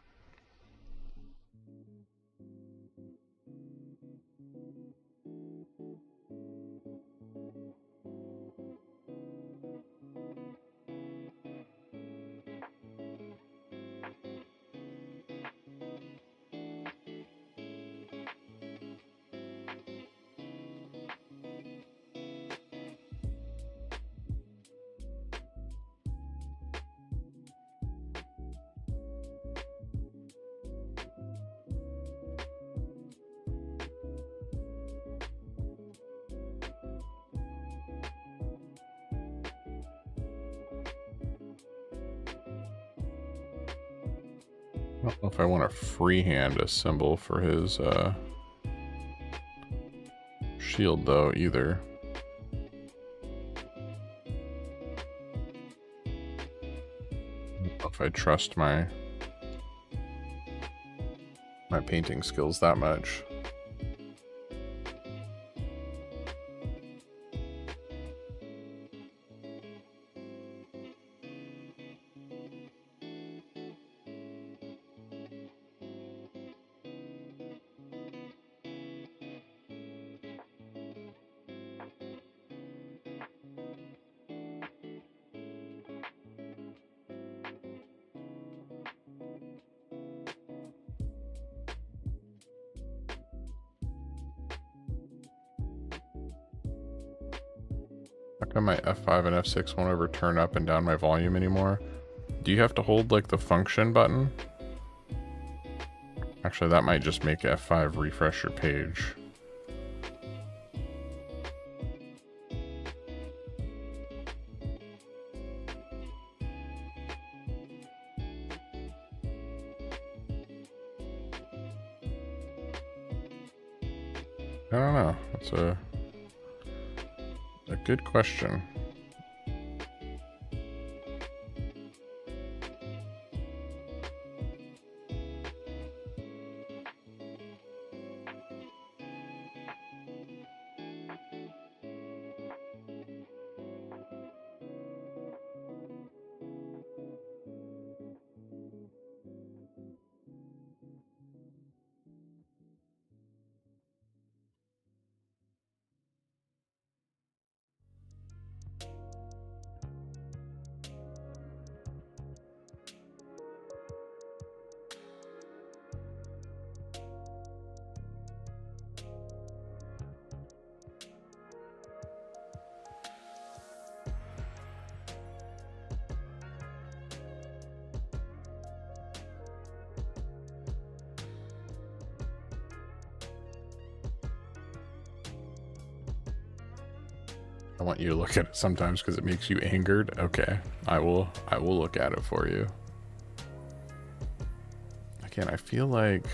I don't know if I want to freehand a symbol for his shield, though, either. I don't know if I trust my painting skills that much. How come my F5 and F6 won't ever turn up and down my volume anymore? Do you have to hold like the function button? Actually, that might just make F5 refresh your page. I don't know. That's a good question. I want you to look at it sometimes because it makes you angered. Okay, I will look at it for you. Again, I feel like,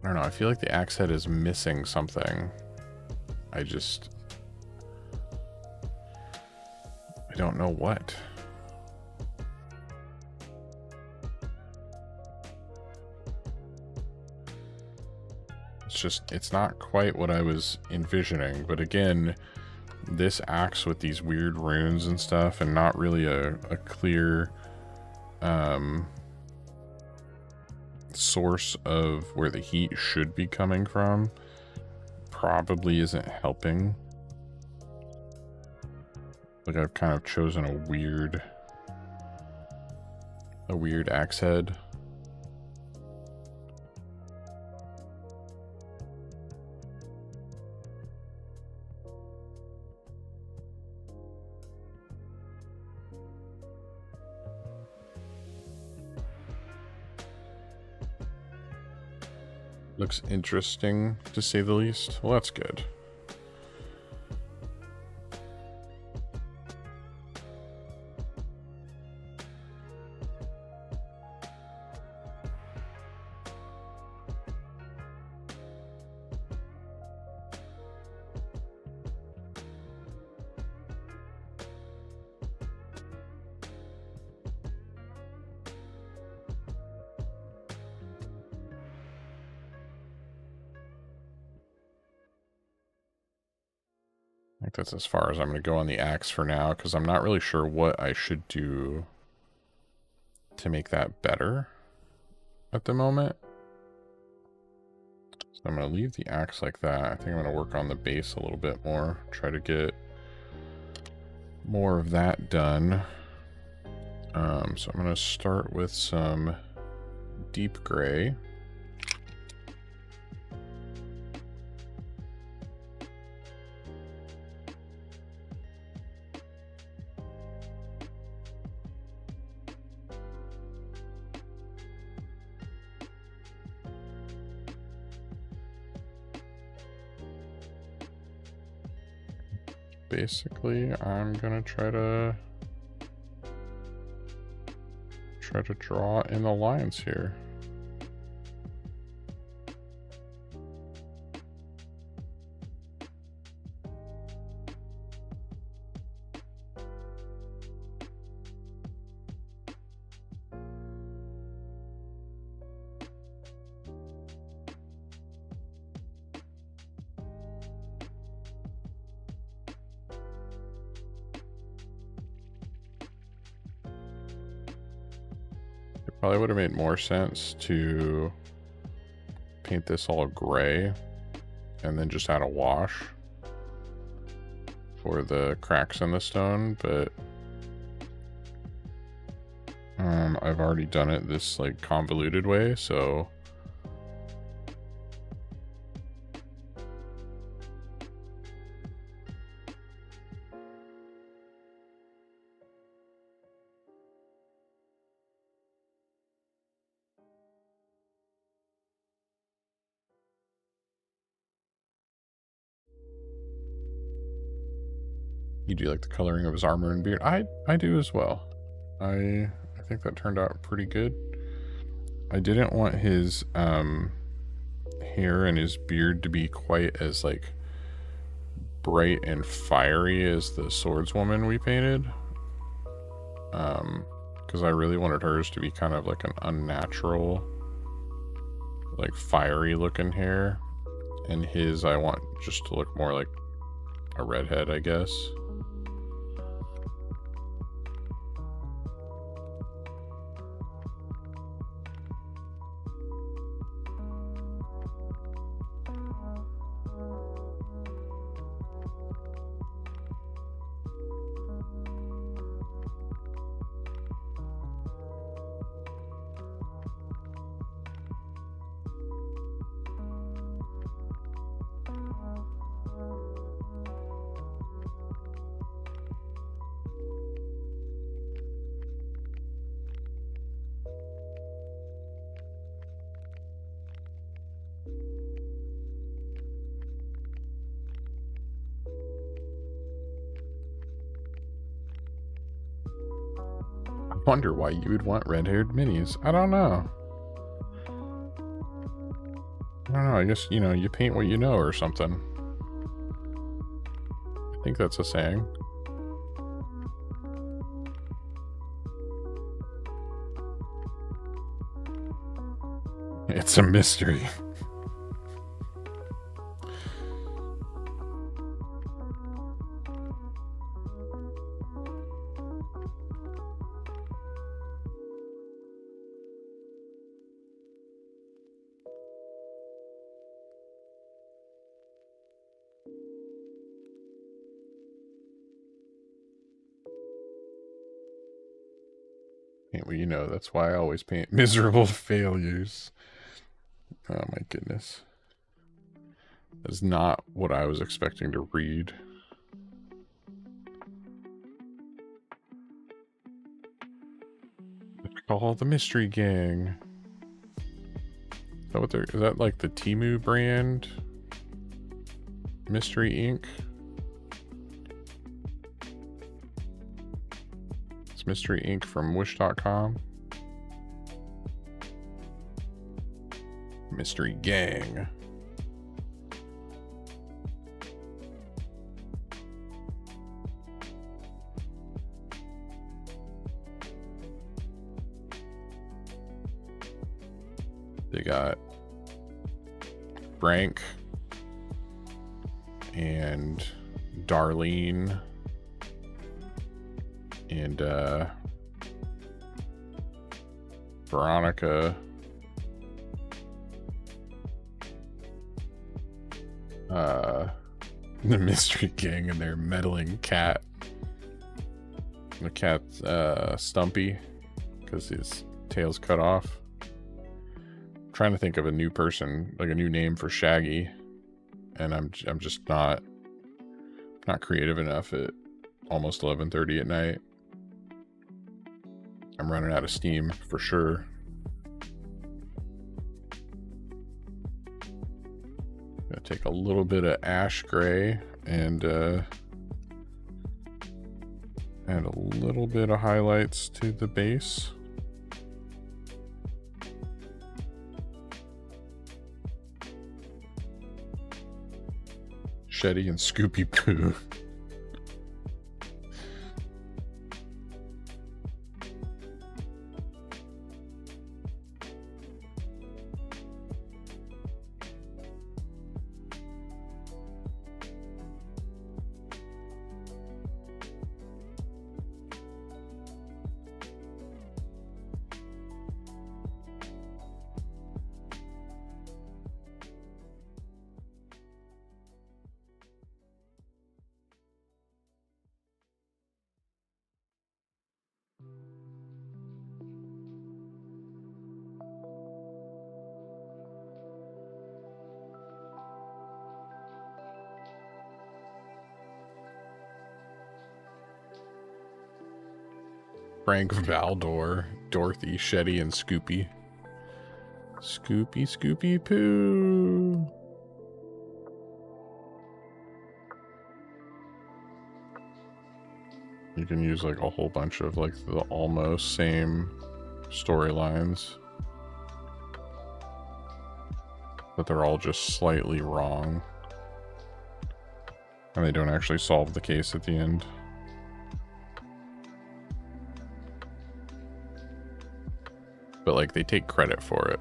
I don't know, I feel like the axe head is missing something. I don't know what. It's not quite what I was envisioning, but again, this axe with these weird runes and stuff and not really a clear source of where the heat should be coming from probably isn't helping. Like I've kind of chosen a weird axe head. Looks interesting, to say the least. Well, that's good. I think that's as far as I'm going to go on the axe for now, because I'm not really sure what I should do to make that better at the moment. So I'm going to leave the axe like that. I think I'm going to work on the base a little bit more, try to get more of that done. So I'm going to start with some deep gray. Basically, I'm gonna try to draw in the lines here. Probably would have made more sense to paint this all gray and then just add a wash for the cracks in the stone, but I've already done it this like convoluted way, so you do like the coloring of his armor and beard. I do as well. I think that turned out pretty good. I didn't want his hair and his beard to be quite as like bright and fiery as the swordswoman we painted. Because I really wanted hers to be kind of like an unnatural, like fiery looking hair. And his I want just to look more like a redhead, I guess. Wonder why you would want red-haired minis. I don't know. I guess, you know, you paint what you know or something. I think that's a saying. It's a mystery. Well, you know, that's why I always paint miserable failures. Oh my goodness. That's not what I was expecting to read. It's called the Mystery Gang. Is that what they're, is that like the Temu brand? Mystery Inc. It's Mystery Inc. from wish.com. Mystery Gang. They got Frank and Darlene and Veronica, the Mystery Gang and their meddling cat. The cat's Stumpy because his tail's cut off. I'm trying to think of a new person, like a new name for Shaggy, and I'm just not creative enough at almost 11:30 at night. I'm running out of steam for sure. Gonna take a little bit of ash gray and add a little bit of highlights to the base. Shetty and Scoopy Poo. Frank Valdor, Dorothy, Shetty, and Scoopy. Scoopy, Scoopy Poo. You can use like a whole bunch of like the almost same storylines, but they're all just slightly wrong. And they don't actually solve the case at the end. But like they take credit for it.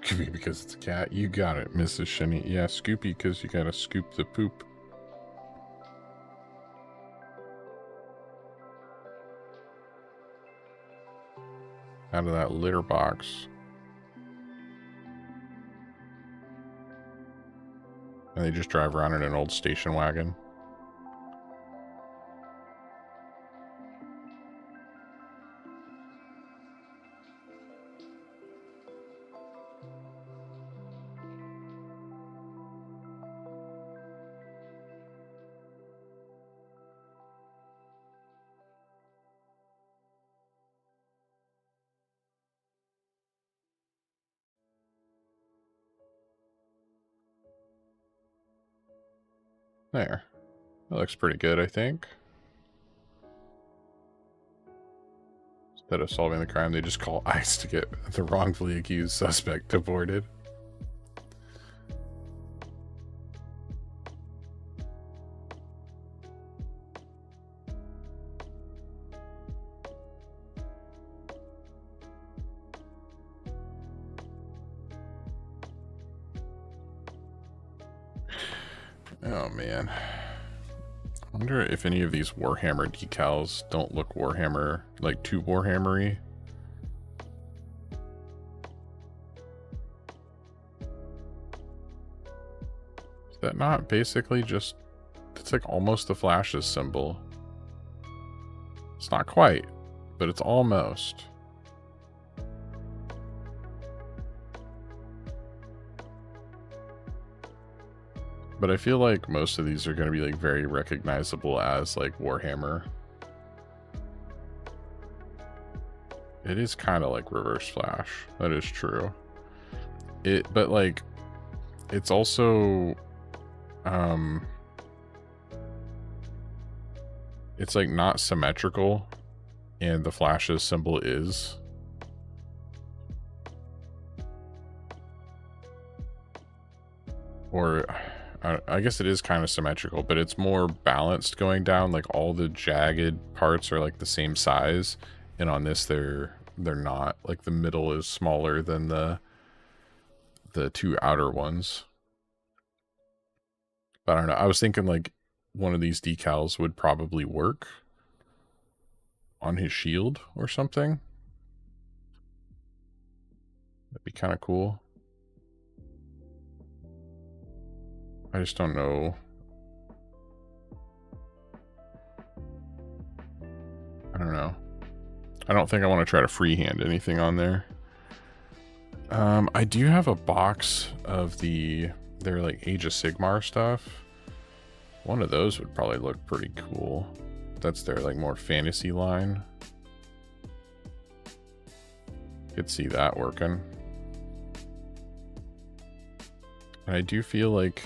Scoopy because it's a cat. You got it, Mrs. Shinny. Yeah, Scoopy because you gotta scoop the poop. Out of that litter box. And they just drive around in an old station wagon. There. That looks pretty good, I think. Instead of solving the crime, they just call ICE to get the wrongfully accused suspect deported. Oh man. I wonder if any of these Warhammer decals don't look Warhammer, like too Warhammery. Is that not basically just, it's like almost the Flash's symbol. It's not quite, but it's almost. But I feel like most of these are going to be like very recognizable as like Warhammer. It is kind of like Reverse Flash. That is true. But like, it's also, it's like not symmetrical, and the Flash's symbol is. Or I guess it is kind of symmetrical, but it's more balanced going down. Like all the jagged parts are like the same size, and on this they're not. Like the middle is smaller than the two outer ones. But I don't know. I was thinking like one of these decals would probably work on his shield or something. That'd be kind of cool. I just don't know. I don't know. I don't think I want to try to freehand anything on there. I do have a box of their like Age of Sigmar stuff. One of those would probably look pretty cool. That's their like more fantasy line. Could see that working. And I do feel like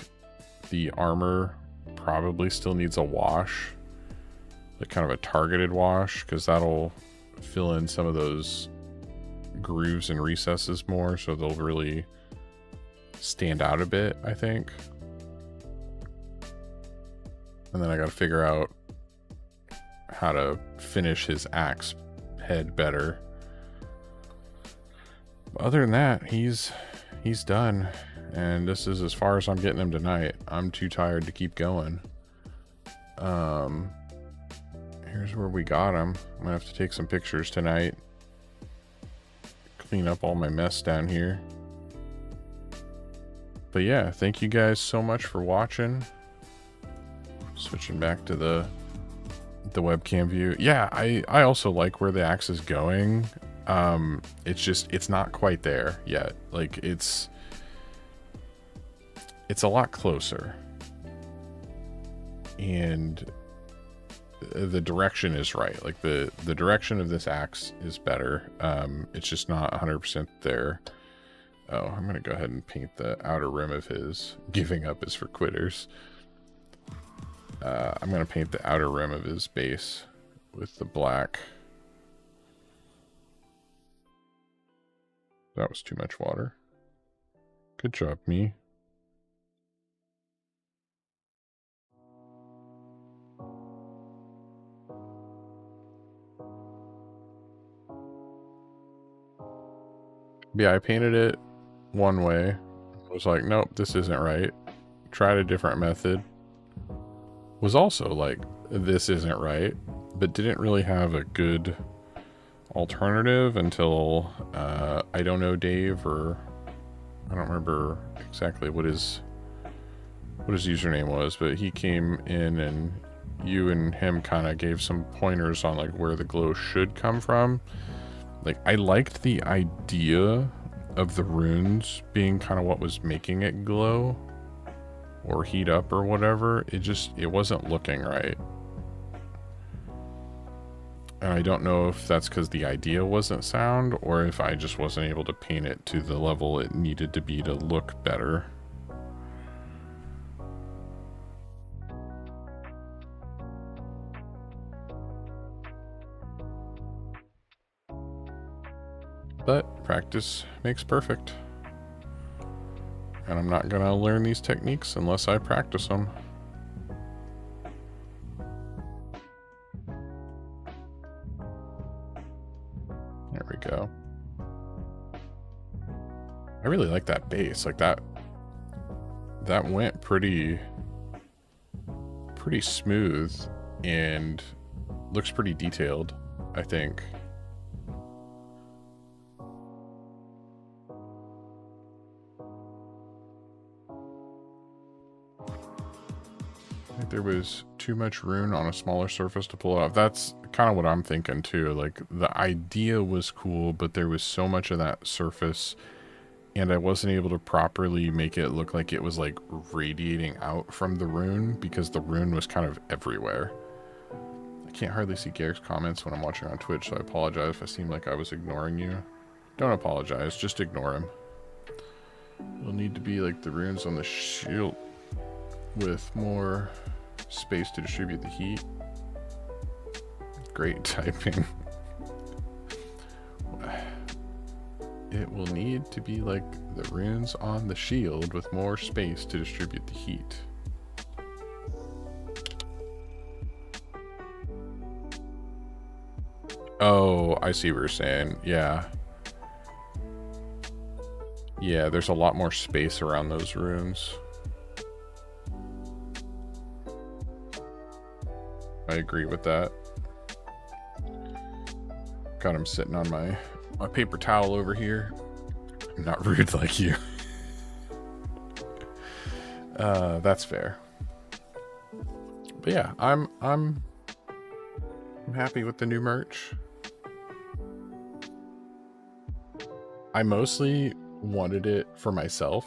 the armor probably still needs a wash, like kind of a targeted wash, because that'll fill in some of those grooves and recesses more, so they'll really stand out a bit, I think. And then I got to figure out how to finish his axe head better. But other than that, he's done. And this is as far as I'm getting him tonight. I'm too tired to keep going. Here's where we got him. I'm gonna have to take some pictures tonight. Clean up all my mess down here. But yeah, thank you guys so much for watching. Switching back to the webcam view. Yeah, I also like where the axe is going. It's not quite there yet. Like it's a lot closer, and the direction is right. Like the direction of this axe is better. It's just not 100% there. Oh, I'm gonna go ahead and paint the outer rim of his. Giving up is for quitters. I'm gonna paint the outer rim of his base with the black. That was too much water. Good job, me. Yeah, I painted it one way. I was like, nope, this isn't right. Tried a different method. Was also like, this isn't right, but didn't really have a good alternative until I don't know Dave, or I don't remember exactly what his what his username was, but he came in and you and him kind of gave some pointers on like where the glow should come from. Like, I liked the idea of the runes being kind of what was making it glow or heat up or whatever. It wasn't looking right. And I don't know if that's because the idea wasn't sound or if I just wasn't able to paint it to the level it needed to be to look better. But practice makes perfect. And I'm not gonna learn these techniques unless I practice them. There we go. I really like that base. Like that went pretty smooth and looks pretty detailed, I think. I think there was too much rune on a smaller surface to pull off. That's kind of what I'm thinking too. Like, the idea was cool, but there was so much of that surface and I wasn't able to properly make it look like it was like radiating out from the rune because the rune was kind of everywhere. I can't hardly see Garrick's comments when I'm watching on Twitch, so I apologize if I seem like I was ignoring you. Don't apologize, just ignore him. It'll need to be like the runes on the shield with more space to distribute the heat. Great typing. It will need to be like the runes on the shield with more space to distribute the heat. Oh, I see what you're saying. Yeah. Yeah, there's a lot more space around those runes. I agree with that. Got him sitting on my paper towel over here. I'm not rude like you. That's fair. But yeah, I'm happy with the new merch. I mostly wanted it for myself.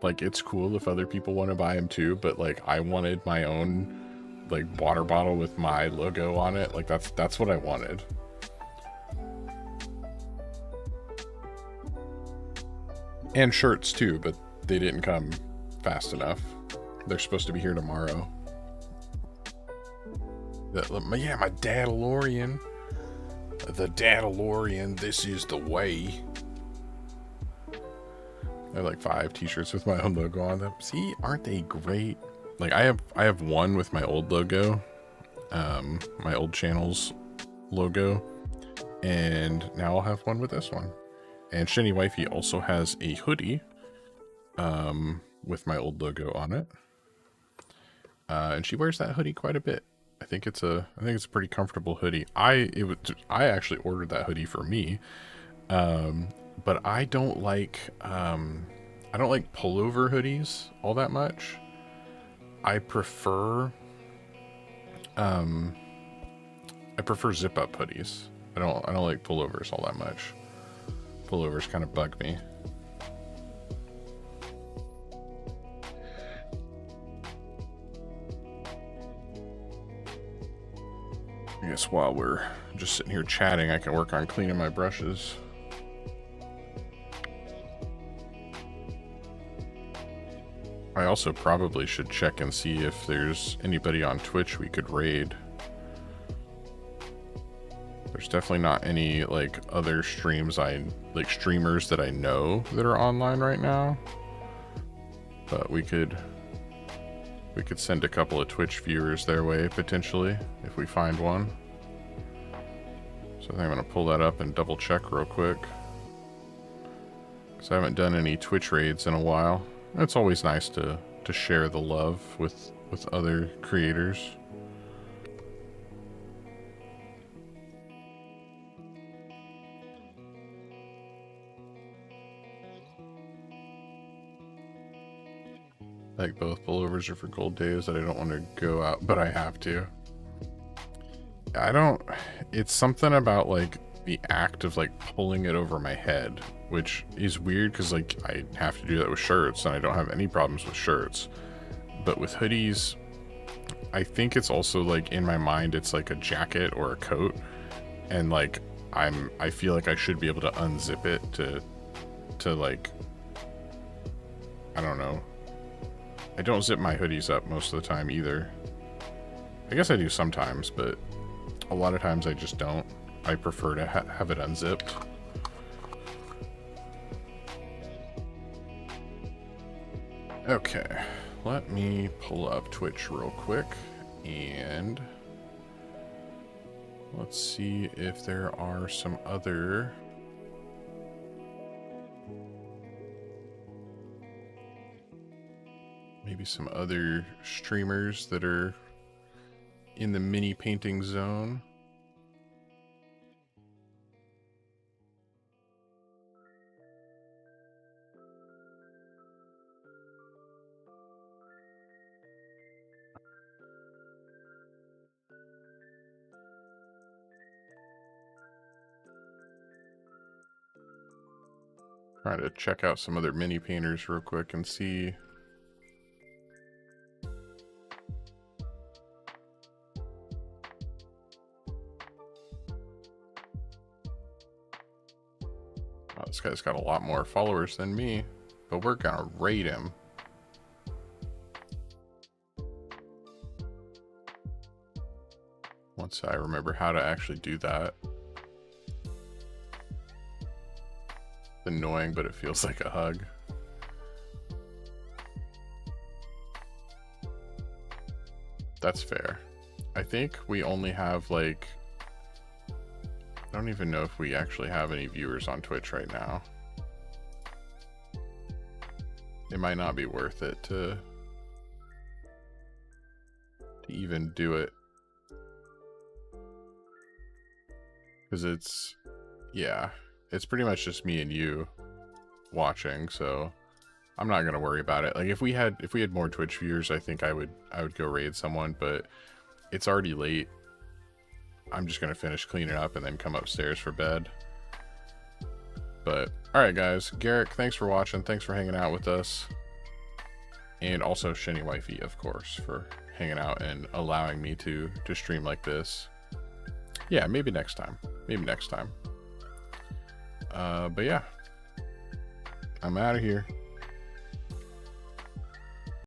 Like, it's cool if other people want to buy them too, but like, I wanted my own like water bottle with my logo on it. Like, that's what I wanted. And shirts too, but they didn't come fast enough. They're supposed to be here tomorrow. Yeah, my Dadalorian. The Dadalorian, this is the way. I have like 5 t-shirts with my own logo on them. See, aren't they great? Like, I have one with my old logo, my old channel's logo, and now I'll have one with this one. And Shiny Wifey also has a hoodie with my old logo on it. And she wears that hoodie quite a bit. I think it's a pretty comfortable hoodie. I actually ordered that hoodie for me. But I don't like pullover hoodies all that much. I prefer zip up hoodies. I don't like pullovers all that much. Pullovers kind of bug me. I guess while we're just sitting here chatting, I can work on cleaning my brushes. I also probably should check and see if there's anybody on Twitch we could raid. There's definitely not any like other streamers that I know that are online right now. But we could send a couple of Twitch viewers their way potentially if we find one. So I think I'm gonna pull that up and double check real quick. Because I haven't done any Twitch raids in a while. It's always nice to share the love with other creators. Like both pullovers are for cold days that I don't want to go out, but I have to. It's something about like the act of like pulling it over my head, which is weird because like I have to do that with shirts and I don't have any problems with shirts. But with hoodies, I think it's also like in my mind it's like a jacket or a coat, and like I feel like I should be able to unzip it to like, I don't know. I don't zip my hoodies up most of the time either. I guess I do sometimes, but a lot of times I just don't. I prefer to have it unzipped. Okay, let me pull up Twitch real quick and let's see if there are some other streamers that are in the mini painting zone. Trying to check out some other mini painters real quick and see. Oh, this guy's got a lot more followers than me, but we're gonna raid him. Once I remember how to actually do that. Annoying, but it feels like a hug. That's fair. I think we only have like, I don't even know if we actually have any viewers on Twitch right now. It might not be worth it to even do it, because it's, yeah, it's pretty much just me and you watching, so I'm not gonna worry about it. Like if we had more Twitch viewers, I think I would go raid someone, but it's already late. I'm just gonna finish cleaning up and then come upstairs for bed. But alright guys, Garrick, thanks for watching, thanks for hanging out with us. And also Shenny Wifey, of course, for hanging out and allowing me to stream like this. Yeah, maybe next time. Maybe next time. But yeah, I'm out of here.